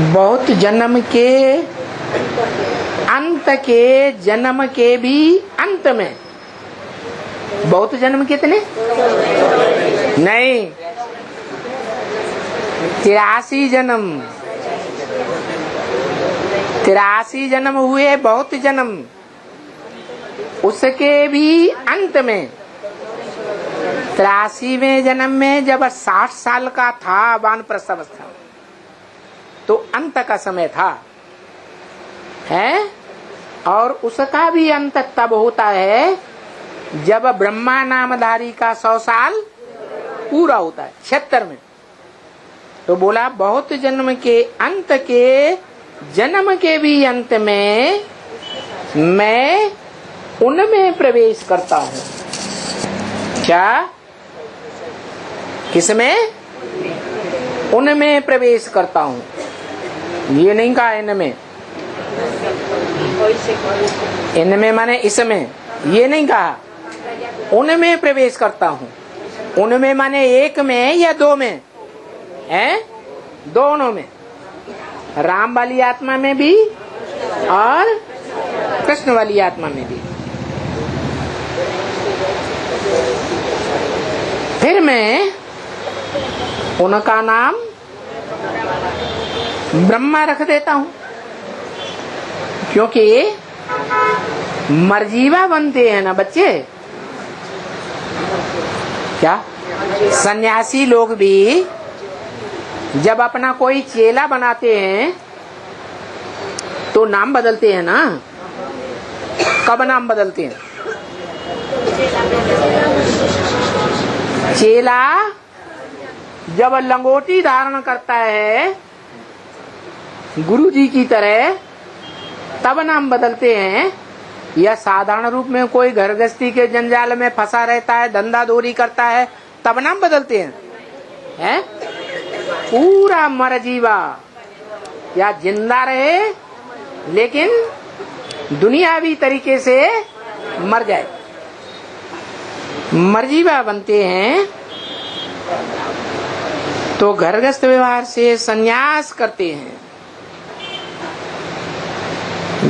बहुत जन्म के अंत के जन्म के भी अंत में। बहुत जन्म कितने? नहीं, 83 जन्म। 83 जन्म हुए बहुत जन्म। उसके भी अंत में 83वें जन्म में जब 60 साल का था वानप्रस्थ अवस्था, तो अंत का समय था है। और उसका भी अंत तब होता है जब ब्रह्मा नामधारी का 100 साल पूरा होता है, 76 में। तो बोला बहुत जन्म के अंत के जन्म के भी अंत में मैं उनमें प्रवेश करता हूं। क्या? किसमें? उनमें प्रवेश करता हूं। ये नहीं कहा इनमें, इनमें माने इसमें, ये नहीं कहा। उनमें प्रवेश करता हूं। उनमें माने एक में या दो में है? दोनों में, राम वाली आत्मा में भी और कृष्ण वाली आत्मा में भी। फिर मैं उनका नाम ब्रह्मा रख देता हूं, क्योंकि मर्जीवा बनते हैं ना बच्चे। क्या? सन्यासी लोग भी जब अपना कोई चेला बनाते हैं तो नाम बदलते हैं ना। कब नाम बदलते हैं? चेला जब लंगोटी धारण करता है गुरु जी की तरह, तब नाम बदलते हैं। या साधारण रूप में कोई घर गृहस्थी के जंजाल में फंसा रहता है, धंधा दोरी करता है, तब नाम बदलते हैं। पूरा मरजीवा या जिंदा रहे लेकिन दुनियावी तरीके से मर जाए, मरजीवा बनते हैं। तो घर गृहस्थ व्यवहार से संन्यास करते हैं,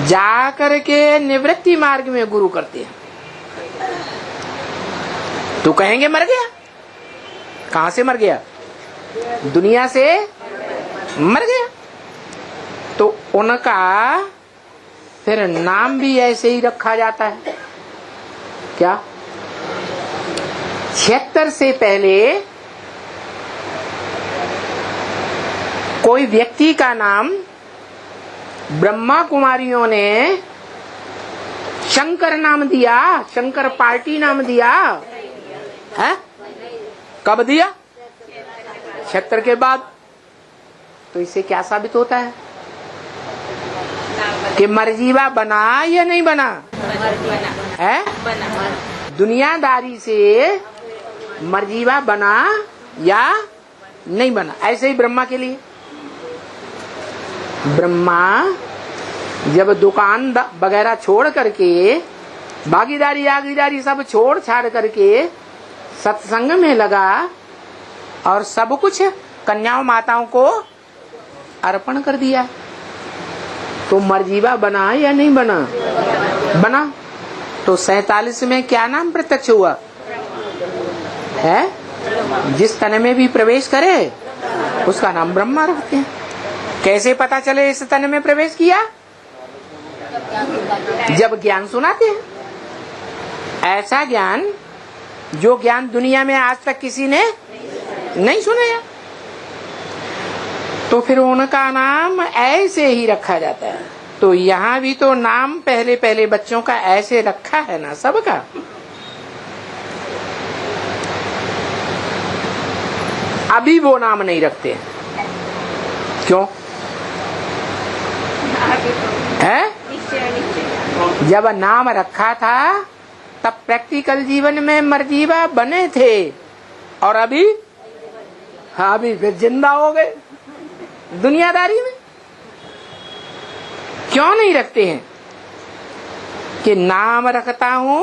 जाकर के निवृत्ति मार्ग में गुरु करते हैं। तो कहेंगे मर गया। कहां से मर गया? दुनिया से मर गया। तो उनका फिर नाम भी ऐसे ही रखा जाता है। क्या? 76 से पहले कोई व्यक्ति का नाम ब्रह्मा कुमारियों ने शंकर नाम दिया, शंकर पार्टी नाम दिया है? कब दिया? 76 के बाद। तो इससे क्या साबित होता है कि मर्जीवा बना या नहीं बना है? दुनियादारी से मर्जीवा बना या नहीं बना। ऐसे ही ब्रह्मा के लिए, ब्रह्मा जब दुकान वगैरह छोड़ करके, भागीदारी आगीदारी सब छोड़ छाड़ करके सत्संग में लगा और सब कुछ कन्याओं माताओं को अर्पण कर दिया, तो मर्जीवा बना या नहीं बना? बना। तो 47 में क्या नाम प्रत्यक्ष हुआ है? जिस तन में भी प्रवेश करे उसका नाम ब्रह्मा रखते हैं। कैसे पता चले इस तन में प्रवेश किया? जब ज्ञान सुनाते हैं। ऐसा ज्ञान जो ज्ञान दुनिया में आज तक किसी ने नहीं सुनाया, तो फिर उनका नाम ऐसे ही रखा जाता है। तो यहाँ भी तो नाम पहले पहले बच्चों का ऐसे रखा है ना सबका। अभी वो नाम नहीं रखते। क्यों है? जब नाम रखा था तब प्रैक्टिकल जीवन में मर्जीवा बने थे, और अभी हाँ अभी फिर जिंदा हो गए दुनियादारी में। क्यों नहीं रखते हैं? कि नाम रखता हूं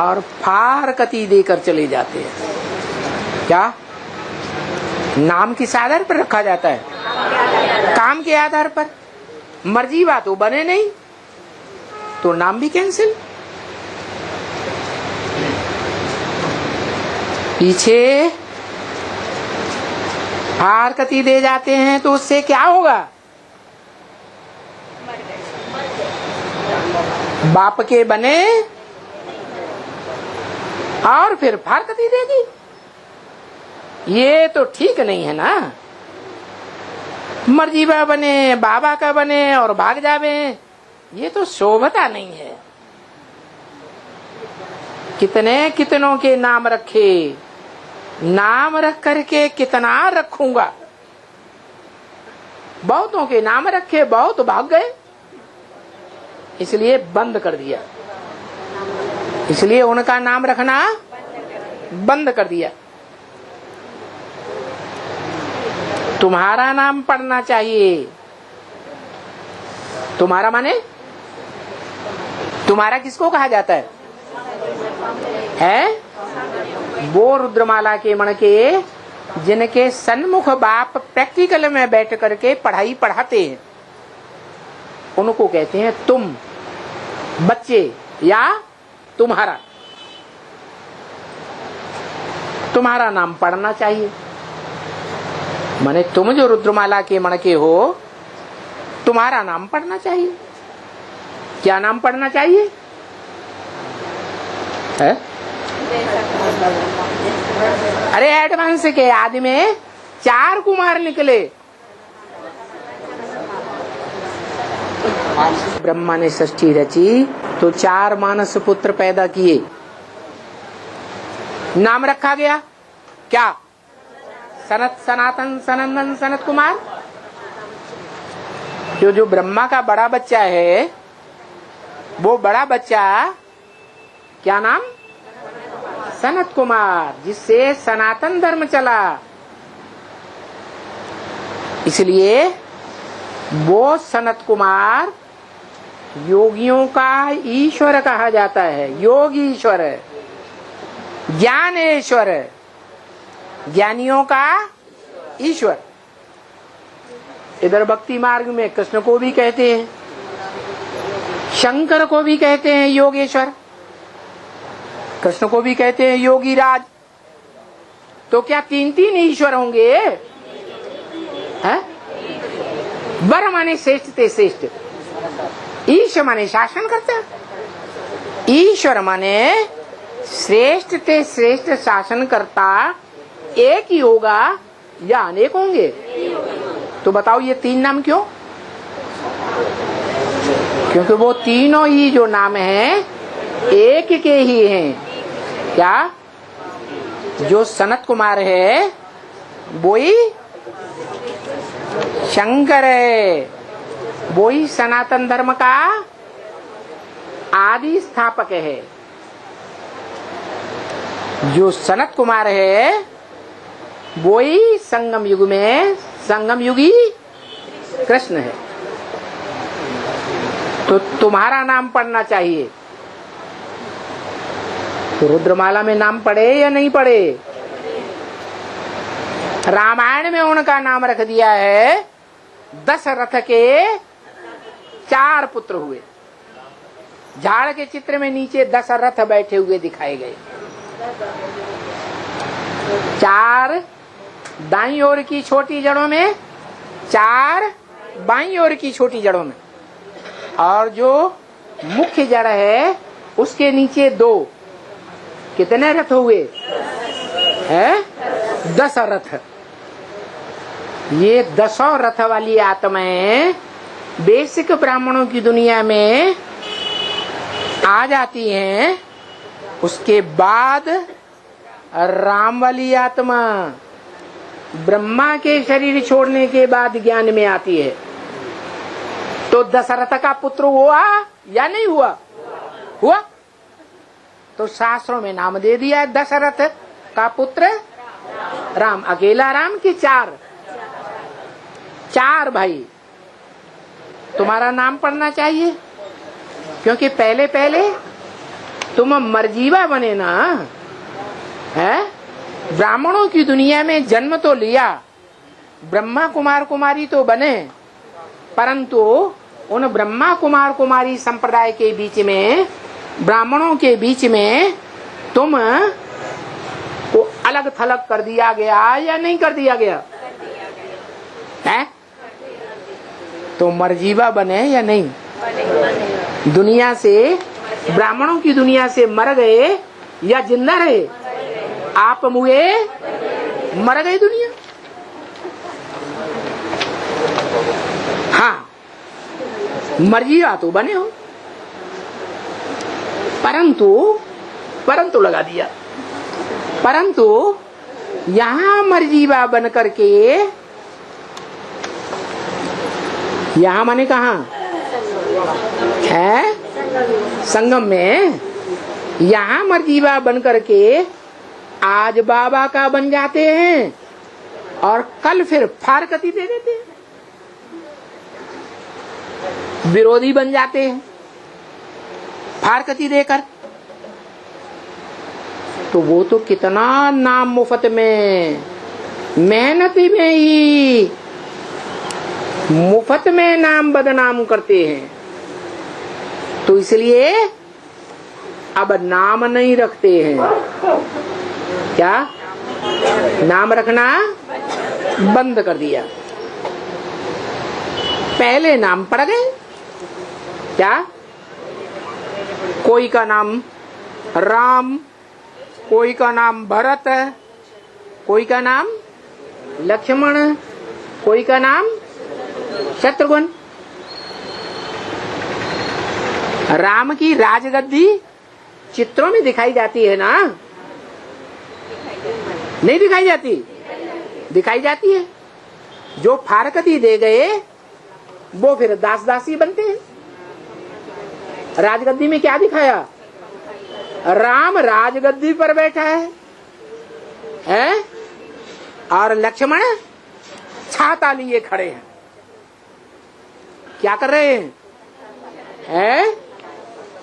और फारकती देकर चले जाते हैं। क्या नाम किस आधार पर रखा जाता है? काम के आधार पर। मर्जीवा तो बने नहीं तो नाम भी कैंसिल। पीछे फारकती दे जाते हैं तो उससे क्या होगा? बाप के बने और फिर फारकती दे दी। ये तो ठीक नहीं है ना। मर्जीवा बने, बाबा का बने और भाग जावे, ये तो शोभता नहीं है। कितने कितनों के नाम रखे, नाम रख करके कितना रखूंगा। बहुतों के नाम रखे, बहुत भाग गए, इसलिए बंद कर दिया। इसलिए उनका नाम रखना बंद कर दिया। तुम्हारा नाम पढ़ना चाहिए। तुम्हारा माने तुम्हारा किसको कहा जाता है? वो रुद्रमाला के मण के जिनके सन्मुख बाप प्रैक्टिकल में बैठ करके पढ़ाई पढ़ाते हैं, उनको कहते हैं तुम बच्चे या तुम्हारा। तुम्हारा नाम पढ़ना चाहिए। माने तुम जो रुद्रमाला के मण के हो, तुम्हारा नाम पढ़ना चाहिए। क्या नाम पढ़ना चाहिए है? अरे एडवांस के आदि में 4 कुमार निकले। ब्रह्मा ने सृष्टि रची तो 4 मानस पुत्र पैदा किए। नाम रखा गया क्या? सनत, सनातन, सनंदन, सनत कुमार। जो ब्रह्मा का बड़ा बच्चा है, वो बड़ा बच्चा क्या नाम? सनत कुमार, जिससे सनातन धर्म चला। इसलिए वो सनत कुमार योगियों का ईश्वर कहा जाता है। योगी ईश्वर, ज्ञानेश्वर, ज्ञानियों का ईश्वर। इधर भक्ति मार्ग में कृष्ण को भी कहते हैं, शंकर को भी कहते हैं योगेश्वर, कृष्ण को भी कहते हैं योगी राज। तो क्या 3 ईश्वर होंगे? है? वर माने श्रेष्ठ ते श्रेष्ठ, ईश माने शासन करता, ईश्वर माने श्रेष्ठ ते श्रेष्ठ शासन करता एक ही होगा या अनेक होंगे? तो बताओ ये 3 नाम क्यों? क्योंकि वो तीनों ही जो नाम हैं एक के ही हैं। क्या? जो सनत कुमार है वो ही शंकर है, वो ही सनातन धर्म का आदि स्थापक है। जो सनत कुमार है वो ही संगम युग में संगम युगी कृष्ण है। तो तुम्हारा नाम पढ़ना चाहिए। तो रुद्रमाला में नाम पढ़े या नहीं पढ़े? रामायण में उनका नाम रख दिया है। दशरथ के 4 पुत्र हुए। झाड़ के चित्र में नीचे दशरथ बैठे हुए दिखाए गए। 4 दाईं ओर की छोटी जड़ों में, 4 बाईं ओर की छोटी जड़ों में, और जो मुख्य जड़ है उसके नीचे 2। कितने रथ हुए हैं? 10 रथ। ये 10 रथ वाली आत्माएं बेसिक ब्राह्मणों की दुनिया में आ जाती हैं। उसके बाद राम वाली आत्मा ब्रह्मा के शरीर छोड़ने के बाद ज्ञान में आती है। तो दशरथ का पुत्र हुआ या नहीं हुआ? हुआ। तो शास्त्रों में नाम दे दिया है दशरथ का पुत्र राम। अकेला राम के 4 भाई। तुम्हारा नाम पढ़ना चाहिए, क्योंकि पहले पहले तुम मरजीवा बने ना, है? ब्राह्मणों की दुनिया में जन्म तो लिया, ब्रह्मा कुमार कुमारी तो बने, परंतु उन ब्रह्मा कुमार कुमारी संप्रदाय के बीच में, ब्राह्मणों के बीच में तुम को अलग थलग कर दिया गया या नहीं कर दिया गया? है? तो मरजीवा बने या नहीं? दुनिया से, ब्राह्मणों की दुनिया से मर गए या जिंदा रहे? आप मुए मर गए दुनिया। हाँ, मरजीवा तो बने हो, परंतु लगा दिया। परंतु यहां मरजीवा बन करके, यहां माने कहा है? संगम में। यहां मरजीवा बन करके आज बाबा का बन जाते हैं और कल फिर फारकती दे देते हैं, विरोधी बन जाते हैं फारकती देकर। तो वो तो कितना नाम मुफ्त में, मेहनती में ही मुफ्त में नाम बदनाम करते हैं। तो इसलिए अब नाम नहीं रखते हैं। क्या? नाम रखना बंद कर दिया। पहले नाम पड़ गए। क्या? कोई का नाम राम, कोई का नाम भरत, कोई का नाम लक्ष्मण, कोई का नाम शत्रुघ्न। राम की राजगद्दी चित्रों में दिखाई जाती है ना? नहीं दिखाई जाती? दिखाई जाती है। जो फारकती दे गए वो फिर दास दासी बनते हैं। राजगद्दी में क्या दिखाया? राम राजगद्दी पर बैठा है? और लक्ष्मण छाता लिए खड़े हैं। क्या कर रहे हैं?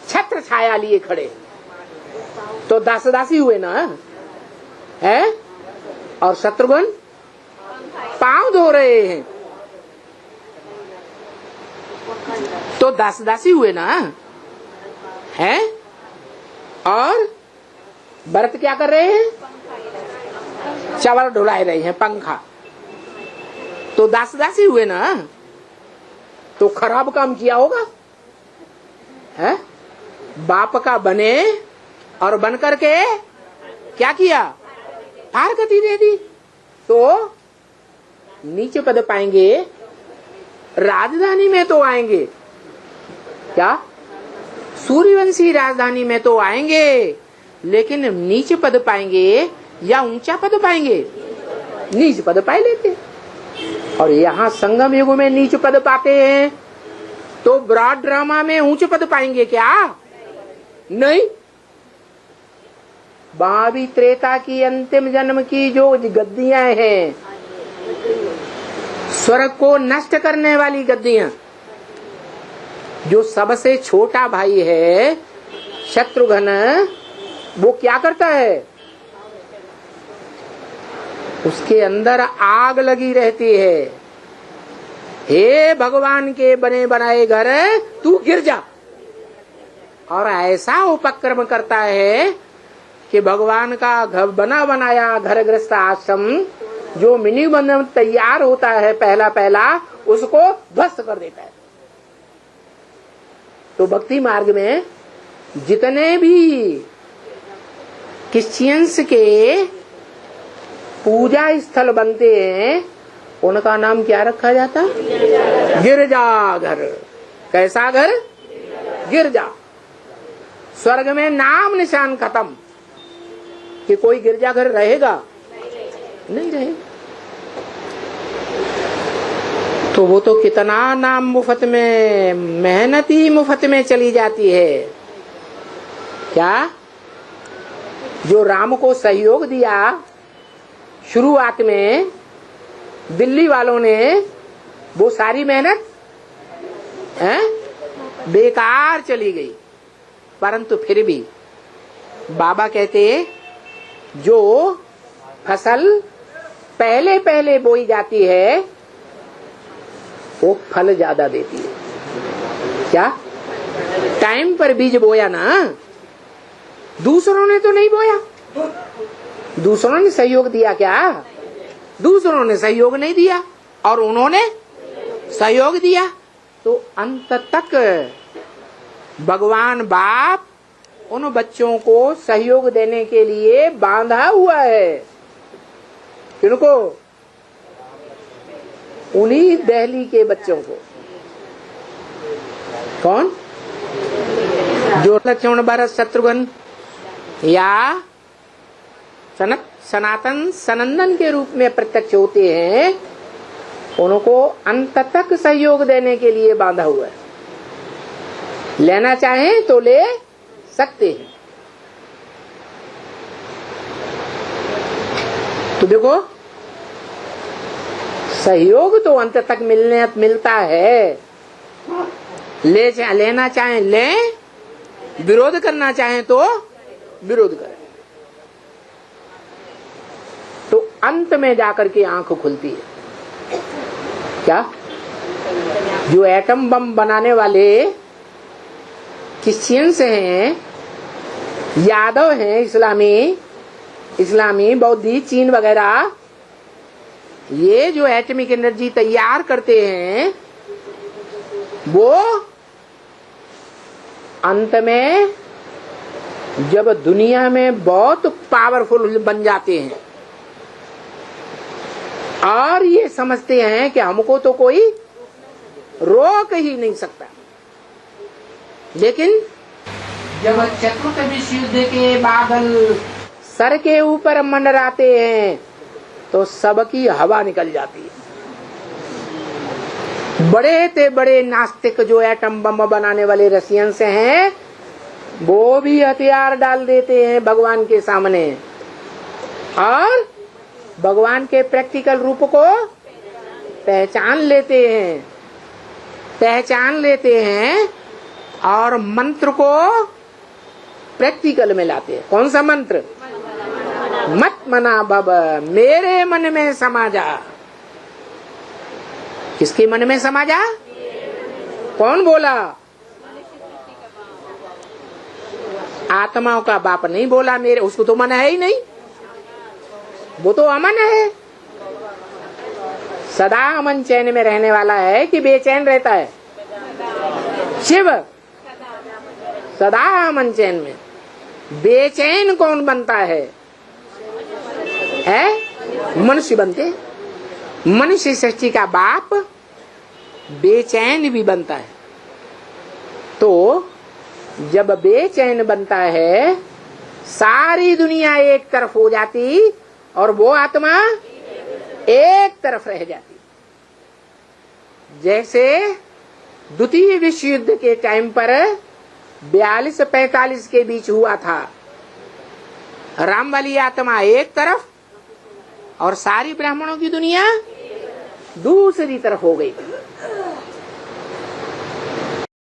छत्र छाया लिए खड़े। तो दास दासी हुए ना, है? और शत्रुघ्न पांव धो रहे हैं, तो दास दासी हुए ना, है? और भरत क्या कर रहे हैं? चावल ढुला रहे हैं, पंखा। तो दास दासी हुए ना। तो खराब काम किया होगा, है? बाप का बने और बन करके क्या किया? फारकती दे दी। तो नीच पद पाएंगे, राजधानी में तो आएंगे, क्या सूर्यवंशी राजधानी में तो आएंगे, लेकिन नीच पद पाएंगे या ऊंचा पद पाएंगे? नीच पद पाए लेते। और यहाँ संगम युग में नीच पद पाते हैं, तो ब्रॉड ड्रामा में ऊंच पद पाएंगे क्या? नहीं। महावी त्रेता की अंतिम जन्म की जो गद्दियां हैं, स्वर्ग को नष्ट करने वाली गद्दियां, जो सबसे छोटा भाई है शत्रुघ्न, वो क्या करता है? उसके अंदर आग लगी रहती है, हे भगवान के बने बनाए घर तू गिर जा। और ऐसा उपक्रम करता है कि भगवान का घर बना बनाया घर गृहस्थ आश्रम जो मिनिमम तैयार होता है पहला पहला, उसको ध्वस्त कर देता है। तो भक्ति मार्ग में जितने भी क्रिश्चियंस के पूजा स्थल बनते हैं, उनका नाम क्या रखा जाता? गिरजाघर। कैसा घर? गिरजा। स्वर्ग में नाम निशान खत्म कि कोई गिरजाघर रहेगा, नहीं रहेगा। तो वो तो कितना नाम मुफ्त में, मेहनत ही मुफ्त में चली जाती है। क्या जो राम को सहयोग दिया शुरुआत में दिल्ली वालों ने, वो सारी मेहनत बेकार चली गई। परंतु फिर भी बाबा कहते जो फसल पहले पहले बोई जाती है वो फल ज्यादा देती है। क्या टाइम पर बीज बोया ना, दूसरों ने तो नहीं बोया, दूसरों ने सहयोग दिया क्या? दूसरों ने सहयोग नहीं दिया और उन्होंने सहयोग दिया। तो अंत तक भगवान बाप उन बच्चों को सहयोग देने के लिए बांधा हुआ है। किनको? उन्हीं दिल्ली के बच्चों को। कौन? जो लक्ष्मण भरत शत्रुघ्न या सनातन सनंदन के रूप में प्रत्यक्ष होते हैं, उनको अंत तक सहयोग देने के लिए बांधा हुआ है। लेना चाहें तो ले सकते हैं। तो देखो, सहयोग तो अंत तक मिलता है। लेना चाहें लें, विरोध करना चाहें तो विरोध करें। तो अंत में जाकर के आंख खुलती है। क्या? जो एटम बम बनाने वाले क्रिश्चियंस हैं, यादव हैं, इस्लामी बौद्धी चीन वगैरह, ये जो एटमिक एनर्जी तैयार करते हैं, वो अंत में जब दुनिया में बहुत पावरफुल बन जाते हैं और ये समझते हैं कि हमको तो कोई रोक ही नहीं सकता, लेकिन जब चतुर्थ विश्व युद्ध के बादल सर के ऊपर मंडराते हैं तो सबकी हवा निकल जाती है। बड़े से बड़े नास्तिक जो एटम बम बनाने वाले रशियंस हैं, वो भी हथियार डाल देते हैं भगवान के सामने और भगवान के प्रैक्टिकल रूप को पहचान लेते हैं और मंत्र को प्रैक्टिकल में लाते हैं। कौन सा मंत्र? मत मना भव, मेरे मन में समा जा। किसके मन में समा जा? कौन बोला? आत्माओं का बाप नहीं बोला मेरे, उसको तो मन है ही नहीं, वो तो अमन है, सदा अमन चैन में रहने वाला है कि बेचैन रहता है? शिव सदा अमन चैन में। बेचैन कौन बनता है? मनुष्य बनते। मनुष्य सृष्टि का बाप बेचैन भी बनता है। तो जब बेचैन बनता है, सारी दुनिया एक तरफ हो जाती और वो आत्मा एक तरफ रह जाती। जैसे द्वितीय विश्व युद्ध के टाइम पर 42-45 के बीच हुआ था। राम वाली आत्मा एक तरफ और सारी ब्राह्मणों की दुनिया दूसरी तरफ हो गई थी।